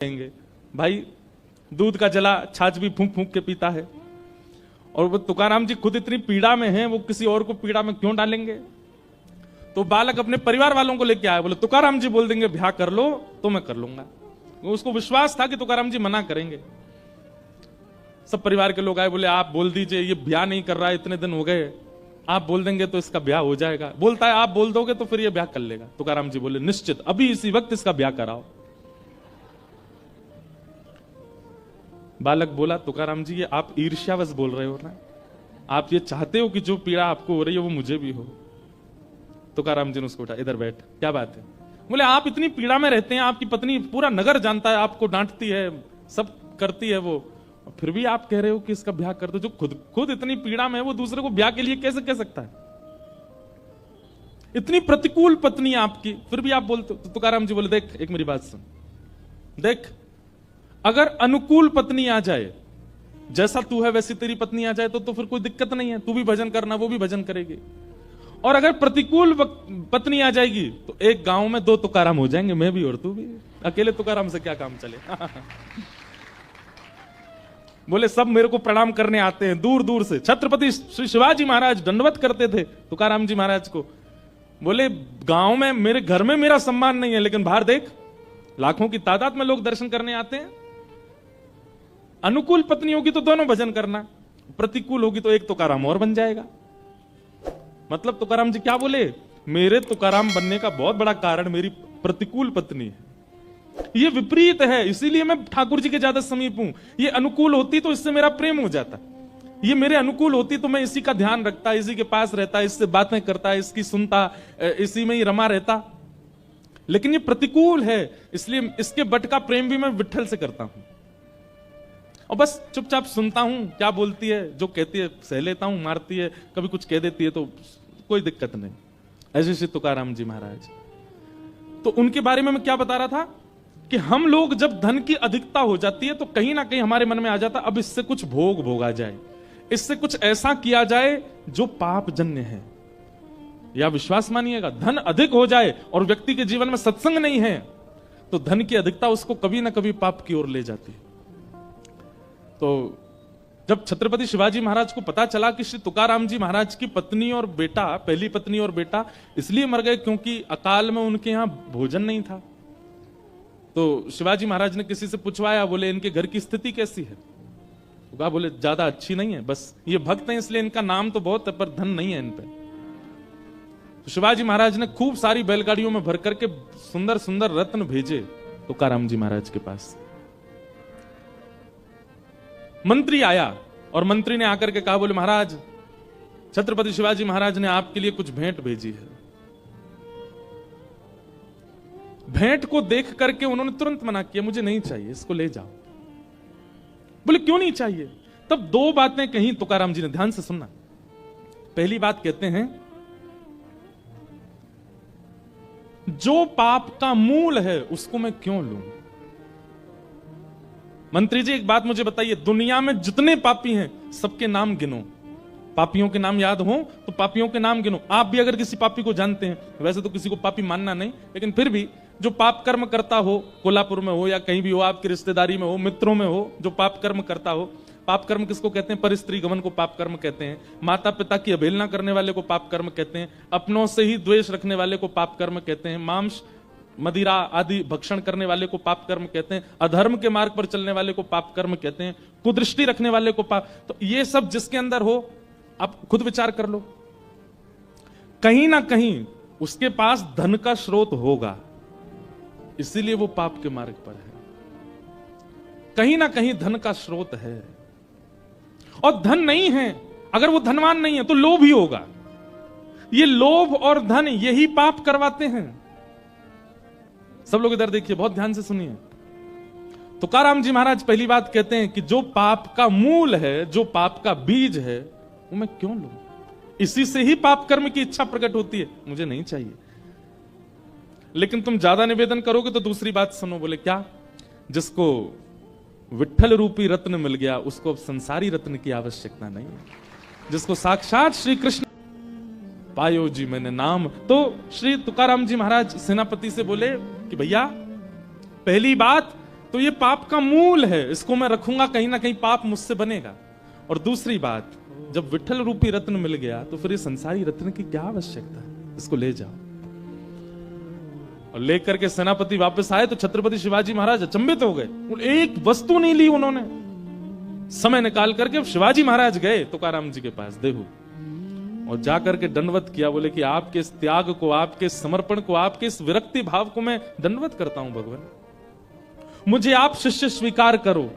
कहेंगे भाई दूध का जला छाछ भी फूंक फूंक के पीता है, और वो तुकाराम जी खुद इतनी पीड़ा में हैं, वो किसी और को पीड़ा में क्यों डालेंगे। तो बालक अपने परिवार वालों को लेके आए, बोले तुकाराम जी बोल देंगे ब्याह कर लो तो मैं कर लूंगा। उसको विश्वास था कि तुकाराम जी मना करेंगे। सब परिवार के लोग आए, बोले आप बोल दीजिए, ये ब्याह नहीं कर रहा है, इतने दिन हो गए, आप बोल देंगे तो इसका ब्याह हो जाएगा। बोलता है आप बोल दोगे तो फिर ये ब्याह कर लेगा। तुकाराम जी बोले निश्चित अभी इसी वक्त इसका ब्याह कराओ। बालक बोला तुकाराम जी ये आप ईर्ष्यावश बोल रहे हो ना, आप ये चाहते हो कि जो पीड़ा आपको हो रही है वो मुझे भी हो। तुकाराम जी ने उसको उठा, इधर बैठ, क्या बात है। बोले आप इतनी पीड़ा में रहते हैं, आपकी पत्नी पूरा नगर जानता है, आपको डांटती है, सब करती है वो, फिर भी आप कह रहे हो कि इसका ब्याह कर दो। जो खुद इतनी पीड़ा में है वो दूसरे को ब्याह के लिए कैसे कह सकता है। इतनी प्रतिकूल पत्नी आपकी, फिर भी आप बोलते हो। तो तुकाराम जी बोले देख एक मेरी बात सुन, देख अगर अनुकूल पत्नी आ जाए, जैसा तू है वैसी तेरी पत्नी आ जाए तो फिर कोई दिक्कत नहीं है, तू भी भजन करना वो भी भजन करेगी। और अगर प्रतिकूल पत्नी आ जाएगी तो एक गांव में दो तुकाराम हो जाएंगे, मैं भी और तू भी। अकेले तुकाराम से क्या काम चले। बोले सब मेरे को प्रणाम करने आते हैं दूर दूर से। छत्रपति श्री शिवाजी महाराज दंडवत करते थे तुकाराम जी महाराज को। बोले गांव में मेरे घर में मेरा सम्मान नहीं है, लेकिन बाहर देख लाखों की तादाद में लोग दर्शन करने आते हैं। अनुकूल पत्नी होगी तो दोनों भजन करना, प्रतिकूल होगी तो एक तुकाराम और बन जाएगा। मतलब तुकाराम जी क्या बोले, मेरे तुकाराम बनने का बहुत बड़ा कारण मेरी प्रतिकूल पत्नी है। ये विपरीत है, इसीलिए मैं ठाकुर जी के ज्यादा समीप हूं। ये अनुकूल होती तो इससे मेरा प्रेम हो जाता, ये मेरे अनुकूल होती तो मैं इसी का ध्यान रखता, इसी के पास रहता, इससे बातें करता, इसकी सुनता, इसी में ही रमा रहता। लेकिन ये प्रतिकूल है, इसलिए इसके बट का प्रेम भी मैं विट्ठल से करता हूं, और बस चुपचाप सुनता हूं, क्या बोलती है, जो कहती है सह लेता हूं, मारती है, कभी कुछ कह देती है तो कोई दिक्कत नहीं। ऐसे श्री तुकाराम जी महाराज। तो उनके बारे में मैं क्या बता रहा था कि हम लोग जब धन की अधिकता हो जाती है तो कहीं ना कहीं हमारे मन में आ जाता अब इससे कुछ भोग भोगा जाए, इससे कुछ ऐसा किया जाए जो पाप जन्य है। या विश्वास मानिएगा, धन अधिक हो जाए और व्यक्ति के जीवन में सत्संग नहीं है तो धन की अधिकता उसको कभी ना कभी पाप की ओर ले जाती है। तो जब छत्रपति शिवाजी महाराज को पता चला कि श्री तुकाराम जी महाराज की पत्नी और बेटा, पहली पत्नी और बेटा इसलिए मर गए क्योंकि अकाल में उनके यहां भोजन नहीं था, तो शिवाजी महाराज ने किसी से पूछवाया, बोले इनके घर की स्थिति कैसी है। कहा बोले ज्यादा अच्छी नहीं है, बस ये भक्त हैं इसलिए इनका नाम तो बहुत है पर धन नहीं है इन पे। तो शिवाजी महाराज ने खूब सारी बैलगाड़ियों में भर करके सुंदर सुंदर रत्न भेजे तुकाराम जी महाराज के पास। मंत्री आया और मंत्री ने आकर के कहा, बोले महाराज छत्रपति शिवाजी महाराज ने आपके लिए कुछ भेंट भेजी है। भेंट को देख करके उन्होंने तुरंत मना किया, मुझे नहीं चाहिए, इसको ले जाओ। बोले क्यों नहीं चाहिए। तब दो बातें कही तुकाराम जी ने, ध्यान से सुनना। पहली बात कहते हैं, जो पाप का मूल है उसको मैं क्यों लूं। मंत्री जी एक बात मुझे बताइए, दुनिया में जितने पापी हैं सबके नाम गिनो, पापियों के नाम याद हो तो पापियों के नाम गिनो। आप भी अगर किसी पापी को जानते हैं, वैसे तो किसी को पापी मानना नहीं, लेकिन फिर भी जो पाप कर्म करता हो, कोल्हापुर में हो या कहीं भी हो, आपकी रिश्तेदारी में हो, मित्रों में हो, जो पाप कर्म करता हो। पाप कर्म किसको कहते हैं, परस्त्री गमन को पाप कर्म कहते हैं, माता पिता की अवहेलना करने वाले को पाप कर्म कहते हैं, अपनों से ही द्वेष रखने वाले को पाप कर्म कहते हैं, मांस मदिरा आदि भक्षण करने वाले को पाप कर्म कहते हैं, अधर्म के मार्ग पर चलने वाले को पाप कर्म कहते हैं, कुदृष्टि रखने वाले को पाप। तो ये सब जिसके अंदर हो, आप खुद विचार कर लो, कहीं ना कहीं उसके पास धन का स्रोत होगा, इसीलिए वो पाप के मार्ग पर है। कहीं ना कहीं धन का स्रोत है, और धन नहीं है, अगर वो धनवान नहीं है तो लोभ ही होगा। ये लोभ और धन यही पाप करवाते हैं। सब लोग इधर देखिए, बहुत ध्यान से सुनिए। तुकाराम जी महाराज पहली बात कहते हैं कि जो पाप का मूल है, जो पाप का बीज है, वो मैं क्यों लूं। इसी से ही पाप कर्म की इच्छा प्रकट होती है, मुझे नहीं चाहिए। लेकिन तुम ज्यादा निवेदन करोगे तो दूसरी बात सुनो, बोले क्या, जिसको विट्ठल रूपी रत्न मिल गया उसको अब संसारी रत्न की आवश्यकता नहीं है, जिसको साक्षात श्री कृष्ण पायो जी मैंने नाम। तो श्री तुकाराम जी महाराज सेनापति से बोले कि भैया पहली बात तो ये पाप का मूल है, इसको मैं रखूंगा, कहीं ना कहीं पाप मुझसे बनेगा। और दूसरी बात, जब विठल रूपी रत्न मिल गया तो फिर ये संसारी रत्न की क्या आवश्यकता है, इसको ले जाओ। और लेकर के सेनापति वापस आए तो छत्रपति शिवाजी महाराज अचंभित हो गए, एक वस्तु नहीं ली उन्होंने। समय निकाल करके शिवाजी महाराज गए तुकाराम जी के पास देहू और जाकर के दंडवत किया, बोले कि आपके इस त्याग को, आपके समर्पण को, आपके इस विरक्ति भाव को मैं दंडवत करता हूं भगवान, मुझे आप शिष्य स्वीकार करो।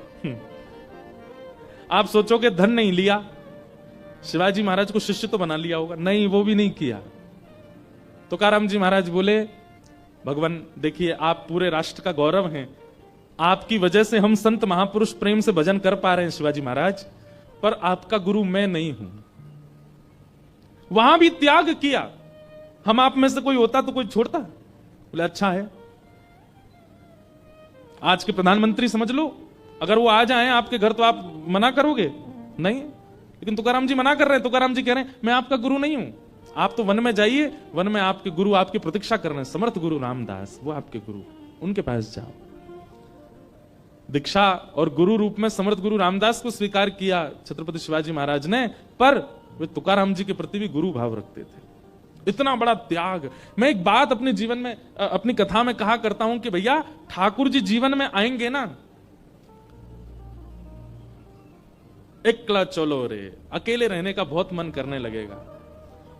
आप सोचोगे धन नहीं लिया, शिवाजी महाराज को शिष्य तो बना लिया होगा, नहीं, वो भी नहीं किया। तुकाराम जी महाराज बोले, भगवान देखिए, आप पूरे राष्ट्र का गौरव हैं, आपकी वजह से हम संत महापुरुष प्रेम से भजन कर पा रहे हैं शिवाजी महाराज, पर आपका गुरु मैं नहीं हूं। वहां भी त्याग किया, हम आप में से कोई होता तो कोई छोड़ता? बोले अच्छा है। आज के प्रधानमंत्री समझ लो, अगर वो आ जाएं आपके घर तो आप मना करोगे? नहीं। लेकिन तुकाराम जी मना कर रहे हैं, तुकाराम जी कह रहे हैं मैं आपका गुरु नहीं हूं, आप तो वन में जाइए, वन में आपके गुरु आपकी प्रतीक्षा कर रहे हैं, समर्थ गुरु रामदास, वो आपके गुरु, उनके पास जाओ। दीक्षा और गुरु रूप में समर्थ गुरु रामदास को स्वीकार किया छत्रपति शिवाजी महाराज ने, पर वे तुकाराम जी के प्रति भी गुरु भाव रखते थे। इतना बड़ा त्याग। मैं एक बात अपने जीवन में, अपनी कथा में कहा करता हूं कि भैया ठाकुर जी जीवन में आएंगे ना, एकला चलो रे, अकेले रहने का बहुत मन करने लगेगा,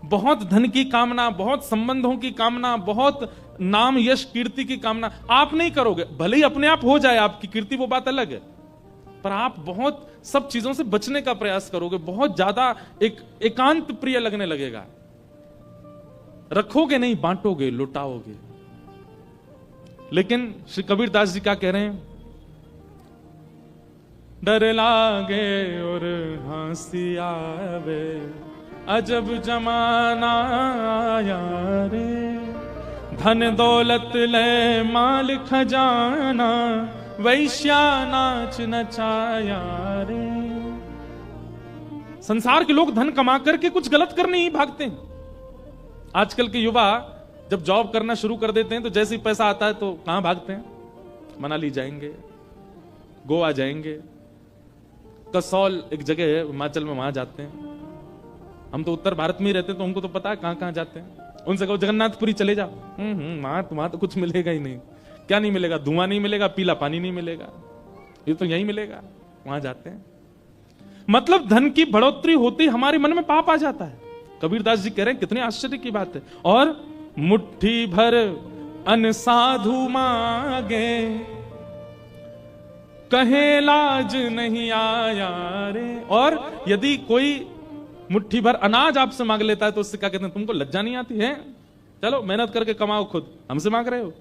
बहुत धन की कामना, बहुत संबंधों की कामना, बहुत नाम यश कीर्ति की कामना आप नहीं करोगे, भले ही अपने आप हो जाए आपकी कीर्ति, वो बात अलग है, पर आप बहुत सब चीजों से बचने का प्रयास करोगे, बहुत ज्यादा एकांत प्रिय लगने लगेगा, रखोगे नहीं, बांटोगे, लुटाओगे। लेकिन श्री कबीरदास जी क्या कह रहे हैं? डर लागे और हंसी आवे, अजब जमाना आया रे, धन दौलत ले माल खजाना, वैश्या नाच नचाया रे। संसार के लोग धन कमा करके कुछ गलत करने ही भागते हैं। आजकल के युवा जब जॉब करना शुरू कर देते हैं तो जैसे ही पैसा आता है तो कहां भागते हैं? मनाली जाएंगे, गोवा जाएंगे, कसौल एक जगह है हिमाचल में, वहां जाते हैं। हम तो उत्तर भारत में ही रहते हैं तो हमको तो पता है कहां कहां जाते हैं। उनसे कहो जगन्नाथपुरी चले जाओ, वहां तो कुछ मिलेगा ही नहीं। क्या नहीं मिलेगा? धुआं नहीं मिलेगा, पीला पानी नहीं मिलेगा, ये तो यही मिलेगा। वहां जाते हैं, मतलब धन की बढ़ोतरी होती हमारे मन में पाप आ जाता है। कबीरदास जी कह रहे हैं कितने आश्चर्य की बात है। और मुट्ठी भर अन साधु मांगे, कहे लाज नहीं आया रे। और यदि कोई मुट्ठी भर अनाज आपसे मांग लेता है तो उससे क्या कहते हैं? तुमको लज्जा नहीं आती है? चलो मेहनत करके कमाओ, खुद हमसे मांग रहे हो।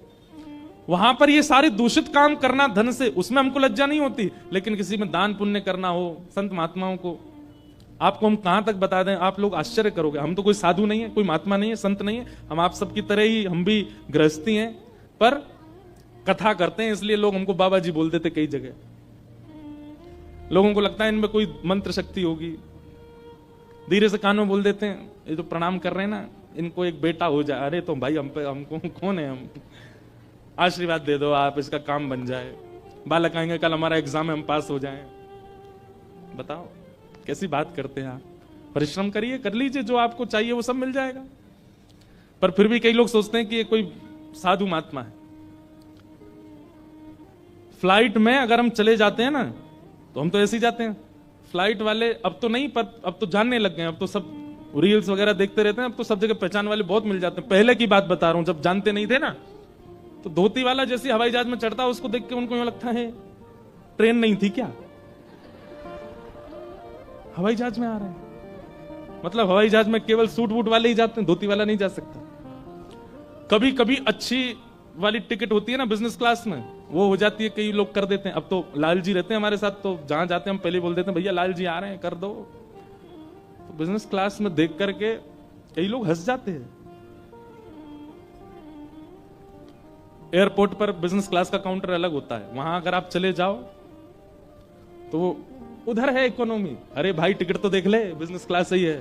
वहां पर ये सारे दूषित काम करना धन से, उसमें हमको लज्जा नहीं होती। लेकिन किसी में दान पुण्य करना हो, संत महात्माओं को, आपको हम कहां तक बता दें, आप लोग आश्चर्य करोगे। हम तो कोई साधु नहीं है, कोई महात्मा नहीं है, संत नहीं है, हम आप सबकी तरह ही, हम भी गृहस्थी हैं, पर कथा करते हैं इसलिए लोग हमको बाबा जी बोल देते कई जगह। लोगों को लगता है इनमें कोई मंत्र शक्ति होगी, धीरे से कान में बोल देते हैं, ये तो प्रणाम कर रहे हैं ना, इनको एक बेटा हो जाए। अरे तो भाई हम पे, हमको कौन है, हम आशीर्वाद दे दो, आप इसका काम बन जाए। बालक आएंगे, कल हमारा एग्जाम है, हम पास हो जाएं। बताओ कैसी बात करते हैं आप। परिश्रम करिए, कर लीजिए, जो आपको चाहिए वो सब मिल जाएगा। पर फिर भी कई लोग सोचते हैं कि ये कोई साधु महात्मा है। फ्लाइट में अगर हम चले जाते हैं ना, तो हम तो ऐसे ही जाते हैं। फ्लाइट वाले अब तो नहीं, पर अब तो जानने लग गए, अब तो सब रील्स वगैरह देखते रहते हैं, अब तो सब जगह पहचान वाले बहुत मिल जाते हैं। पहले की बात बता रहा हूं, जब जानते नहीं थे ना, तो धोती वाला जैसे हवाई जहाज में चढ़ता, उसको देख के उनको यूं लगता है ट्रेन नहीं थी क्या, हवाई जहाज में आ रहे हैं। मतलब हवाई जहाज में केवल सूट वूट वाले ही जाते हैं, धोती वाला नहीं जा सकता। कभी कभी अच्छी वाली टिकट होती है ना बिजनेस क्लास में, वो हो जाती है, कई लोग कर देते हैं। अब तो लाल जी रहते हैं हमारे साथ, तो जहां जाते हैं हम पहले बोल देते हैं, भैया लाल जी आ रहे हैं, कर दो। तो बिजनेस क्लास में देख करके कई लोग हंस जाते हैं। एयरपोर्ट पर बिजनेस क्लास का काउंटर अलग होता है, वहां अगर आप चले जाओ तो उधर है इकोनॉमी। अरे भाई टिकट तो देख ले, बिजनेस क्लास सही है।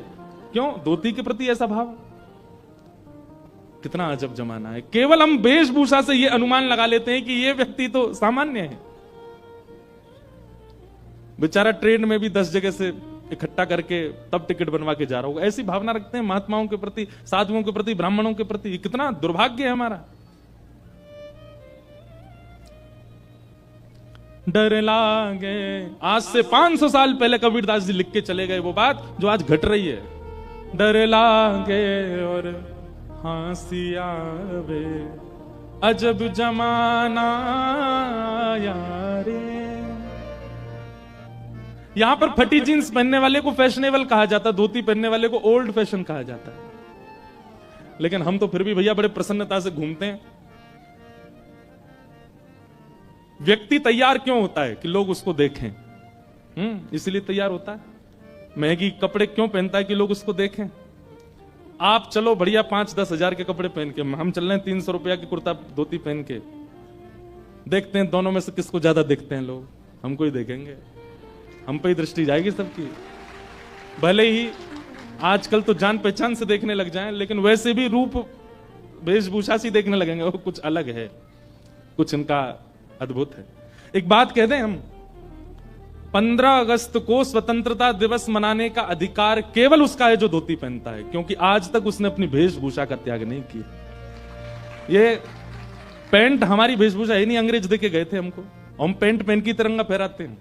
क्यों? धोती के प्रति ऐसा भाव। कितना अजब जमाना है। केवल हम वेशभूषा से ये अनुमान लगा लेते हैं कि ये व्यक्ति तो सामान्य है, बेचारा ट्रेन में भी 10 जगह से इकट्ठा करके तब टिकट बनवा के जा रहा होगा। ऐसी भावना रखते हैं महात्माओं के प्रति, साधुओं के प्रति, ब्राह्मणों के प्रति। कितना दुर्भाग्य है हमारा। डर लागे, आज से 500 साल पहले कबीरदास जी लिख के चले गए वो बात जो आज घट रही है। डर लागे और हंसी आवे, अजब जमाना यारे। यहां पर फटी जींस पहनने वाले को फैशनेबल कहा जाता, धोती पहनने वाले को ओल्ड फैशन कहा जाता है। लेकिन हम तो फिर भी भैया बड़े प्रसन्नता से घूमते हैं। व्यक्ति तैयार क्यों होता है? कि लोग उसको देखें। इसलिए तैयार होता है। महंगी कपड़े क्यों पहनता है? कि लोग उसको देखें। आप चलो बढ़िया 5-10 हजार के कपड़े पहन के, हम चल रहे हैं 300 रुपया की कुर्ता धोती पहन के, देखते हैं दोनों में से किसको ज्यादा देखते हैं लोग। हमको ही देखेंगे, हम पे ही दृष्टि जाएगी सबकी। भले ही आजकल तो जान पहचान से देखने लग जाएं, लेकिन वैसे भी रूप वेशभूषा से देखने लगेंगे। वो कुछ अलग है, कुछ इनका अद्भुत है। एक बात कह दें हम, 15 अगस्त को स्वतंत्रता दिवस मनाने का अधिकार केवल उसका है जो धोती पहनता है, क्योंकि आज तक उसने अपनी वेशभूषा का त्याग नहीं किया। ये पैंट हमारी वेशभूषा है नहीं, अंग्रेज देके गए थे हमको। हम पैंट पहन की तिरंगा फहराते हैं।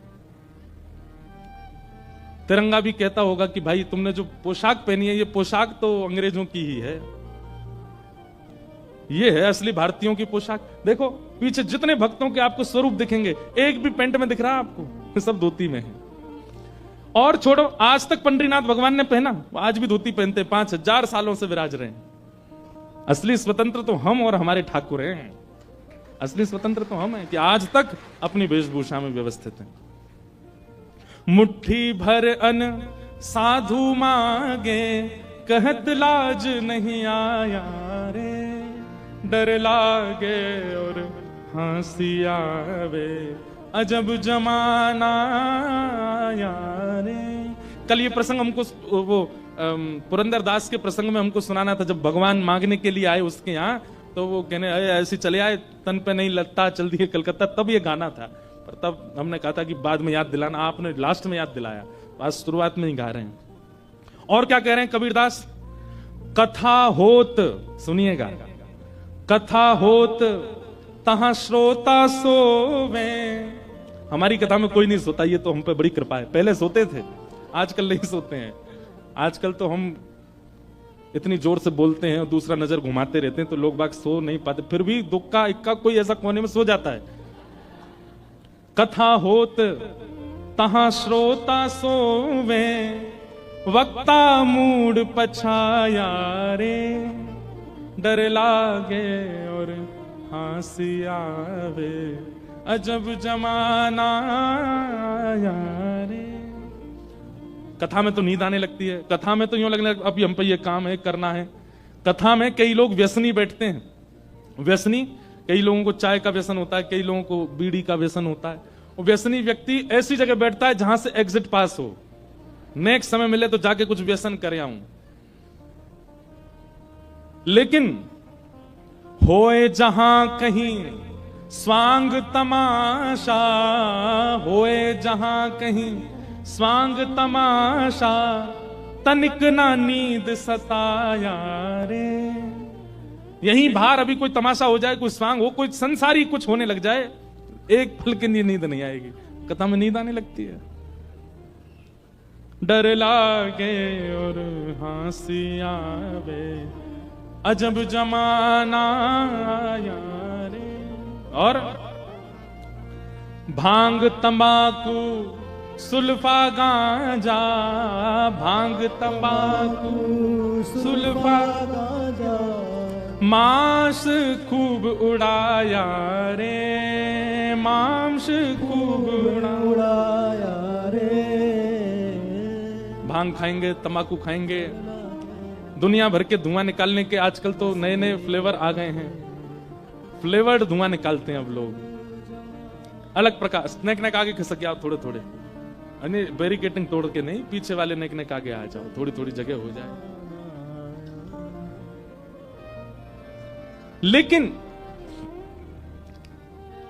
तिरंगा भी कहता होगा कि भाई तुमने जो पोशाक पहनी है, ये पोशाक तो अंग्रेजों की ही है, ये है असली भारतीयों की पोशाक। देखो पीछे जितने भक्तों के आपको स्वरूप दिखेंगे, एक भी पेंट में दिख रहा है आपको? सब धोती में है। और छोड़ो, आज तक पंडरीनाथ भगवान ने पहना, आज भी धोती पहनते, 5000 सालों से विराज रहे हैं। असली स्वतंत्र तो हम और हमारे ठाकुर हैं। असली स्वतंत्र तो हम हैं कि आज तक अपनी वेशभूषा में व्यवस्थित हैं। मुट्ठी भर अन साधु मांगे, कहत लाज नहीं आया रे। डर लागे और हंसी आवे, अजब जमाना यारे। कल ये प्रसंग हमको वो पुरंदर दास के प्रसंग में हमको सुनाना था। जब भगवान मांगने के लिए आए उसके यहाँ, तो वो कहने ऐसे चले आए, तन पे नहीं लगता, चल दिए कलकत्ता। तब ये गाना था, पर तब हमने कहा था कि बाद में याद दिलाना। आपने लास्ट में याद दिलाया, आज शुरुआत में ही गा रहे हैं। और क्या कह रहे हैं कबीरदास? कथा होत, सुनिएगा, कथा होत तहां श्रोता सोवे। हमारी कथा में कोई नहीं सोता, ये तो हम पे बड़ी कृपा है। पहले सोते थे, आजकल नहीं सोते हैं। आजकल तो हम इतनी जोर से बोलते हैं और दूसरा नजर घुमाते रहते हैं, तो लोग बाग सो नहीं पाते। फिर भी दुक्का इक्का कोई ऐसा कोने में सो जाता है। कथा होत तहां श्रोता सोवे, वक्ता मूड पछाया रे। डर लागे और हंसी आवे, अजब जमाना यारे। कथा में तो नींद आने लगती है। कथा में तो यूं लगने लगता, अभी हम पे ये काम है, करना है। कथा में कई लोग व्यसनी बैठते हैं। व्यसनी, कई लोगों को चाय का व्यसन होता है, कई लोगों को बीड़ी का व्यसन होता है। वो व्यसनी व्यक्ति ऐसी जगह बैठता है जहां से एग्जिट पास हो, नेक्स्ट समय मिले तो जाके कुछ व्यसन कर आऊं। लेकिन होए जहां कहीं स्वांग तमाशा, होए जहां कहीं स्वांग तमाशा, तनिक ना नींद सताया रे। यहीं बाहर अभी कोई तमाशा हो जाए, कोई स्वांग हो, कोई संसारी कुछ होने लग जाए, एक पल की नींद नहीं आएगी। कथा में नींद आने लगती है। डर लागे और हंसी आवे, अजब जमाना यारे। और भांग तंबाकू सुल्फा गांजा, भांग तंबाकू सुल्फा गांजा, मांस खूब उड़ाया रे। मांस खूब उड़ाया रे। भांग खाएंगे, तंबाकू खाएंगे, दुनिया भर के धुआं निकालने के आजकल तो नए नए फ्लेवर आ गए हैं। फ्लेवर्ड धुआं निकालते हैं अब लोग, अलग प्रकार। नेक नेक आगे खिसक जाओ थोड़े थोड़े, बैरिकेटिंग तोड़ के नहीं, पीछे वाले नेक नेक आगे आ जाओ, थोड़ी थोड़ी जगह हो जाए। लेकिन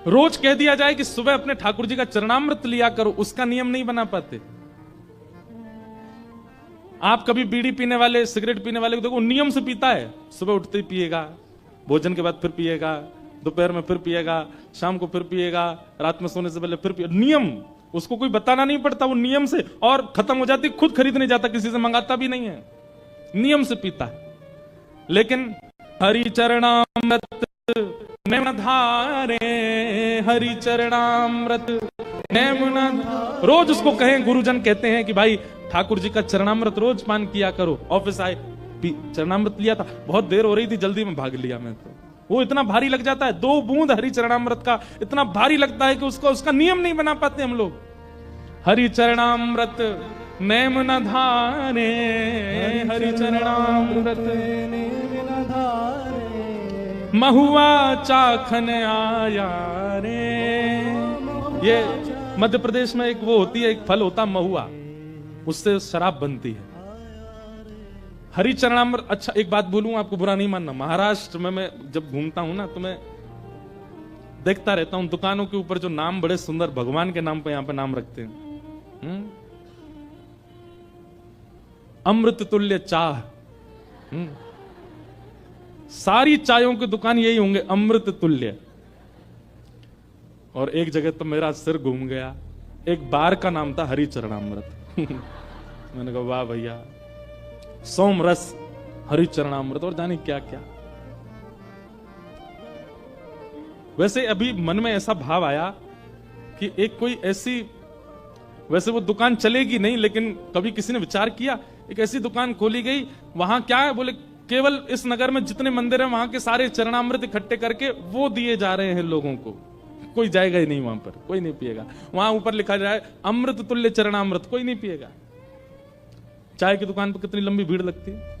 रोज कह दिया जाए कि सुबह अपने ठाकुर जी का चरणामृत लिया करो, उसका नियम नहीं बना पाते। आप कभी बीड़ी पीने वाले, सिगरेट पीने वाले को देखो, नियम से पीता है। सुबह उठते ही पिएगा, भोजन के बाद फिर पिएगा, दोपहर में फिर पिएगा, शाम को फिर पिएगा, रात में सोने से पहले फिर पिएगा। नियम, उसको कोई बताना नहीं पड़ता, वो नियम से, और खत्म हो जाती, खुद खरीदने जाता, किसी से मंगाता भी नहीं है, नियम से पीता है। लेकिन हरि चरणामृत नैन धारे, हरि चरणामृत नैन, रोज उसको कहें, गुरुजन कहते हैं कि भाई ठाकुर जी का चरणामृत रोज पान किया करो। ऑफिस आए, चरणामृत लिया था, बहुत देर हो रही थी, जल्दी में भाग लिया मैं, तो वो इतना भारी लग जाता है। 2 बूंद हरि चरणामृत का इतना भारी लगता है कि उसका नियम नहीं बना पाते हम लोग। हरि चरणामृत नैम न धारे, हरि चरणामृत नैम न धारे, महुआ चाखन आया रे। ये मध्य प्रदेश में एक वो होती है, एक फल होता महुआ, उससे शराब बनती है। हरि चरणामृत। अच्छा एक बात बोलूं, आपको बुरा नहीं मानना, महाराष्ट्र में मैं जब घूमता हूं ना, तो मैं देखता रहता हूं दुकानों के ऊपर जो नाम बड़े सुंदर भगवान के नाम पे यहां पे नाम रखते हैं। अमृत तुल्य चाह, सारी चायों की दुकान यही होंगे, अमृत तुल्य। और एक जगह तो मेरा सिर घूम गया, एक बार का नाम था हरि चरणामृत। मैंने कहा वाह भैया, सोम रस हरि चरणामृत और जाने क्या क्या। वैसे अभी मन में ऐसा भाव आया कि एक कोई ऐसी, वैसे वो दुकान चलेगी नहीं, लेकिन कभी किसी ने विचार किया एक ऐसी दुकान खोली गई, वहां क्या है, बोले केवल इस नगर में जितने मंदिर हैं वहां के सारे चरणामृत इकट्ठे करके वो दिए जा रहे हैं लोगों को। कोई जाएगा ही नहीं वहां पर, कोई नहीं पिएगा। वहां ऊपर लिखा जाए अमृत तुल्य चरणामृत, कोई नहीं पिएगा। चाय की दुकान पर कितनी लंबी भीड़ लगती है।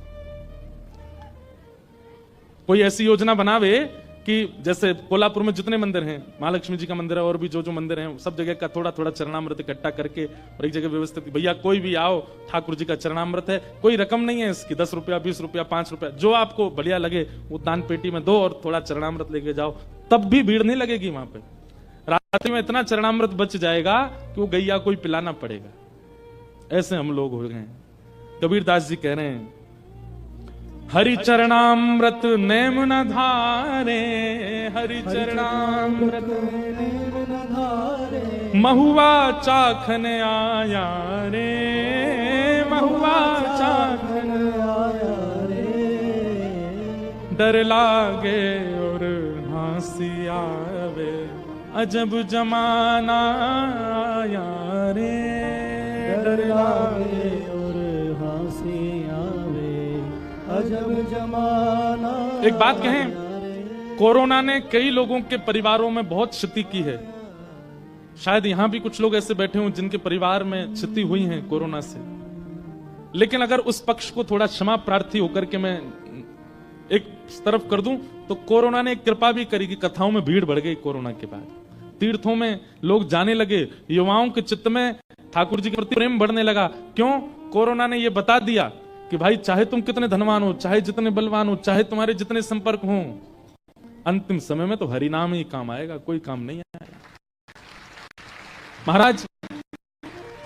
कोई ऐसी योजना बनावे कि जैसे कोल्हापुर में जितने मंदिर हैं, महालक्ष्मी जी का मंदिर है और भी जो जो मंदिर हैं, सब जगह का थोड़ा थोड़ा चरणामृत इकट्ठा करके और एक जगह व्यवस्थित, भैया कोई भी आओ, ठाकुर जी का चरणामृत है, कोई रकम नहीं है इसकी, 10 रुपया 20 रुपया 5 रुपया, जो आपको बढ़िया लगे वो दान पेटी में दो और थोड़ा चरणामृत लेके जाओ, तब भी भीड़ नहीं लगेगी वहां पे। रात्रि में इतना चरणामृत बच जाएगा कि वो गैया कोई पिलाना पड़ेगा। ऐसे हम लोग हो गए हैं। कबीरदास जी कह रहे हैं, हरि चरणामृत नैम न धारे, हरि चरणामृत नैम न धारे, महुआ चाखन आया रे, महुआ चाखन आया रे, डर लागे और हंसी आवे, अजब जमाना आया रे, डर लागे और हंसी आवे, अजब जमाना। एक बात कहें, कोरोना ने कई लोगों के परिवारों में बहुत क्षति की है। शायद यहां भी कुछ लोग ऐसे बैठे हों जिनके परिवार में क्षति हुई है कोरोना से। लेकिन अगर उस पक्ष को थोड़ा क्षमा प्रार्थी होकर के मैं एक तरफ कर दूं, तो कोरोना ने एक कृपा भी करी कि कथाओं में भीड़ बढ़ गई। कोरोना के बाद तीर्थों में लोग जाने लगे, युवाओं के चित्त में ठाकुर जी के प्रति प्रेम बढ़ने लगा। क्यों? कोरोना ने यह बता दिया कि भाई चाहे तुम कितने धनवान हो, चाहे जितने बलवान हो, चाहे तुम्हारे जितने संपर्क हो, अंतिम समय में तो हरि नाम ही काम आएगा, कोई काम नहीं आएगा। महाराज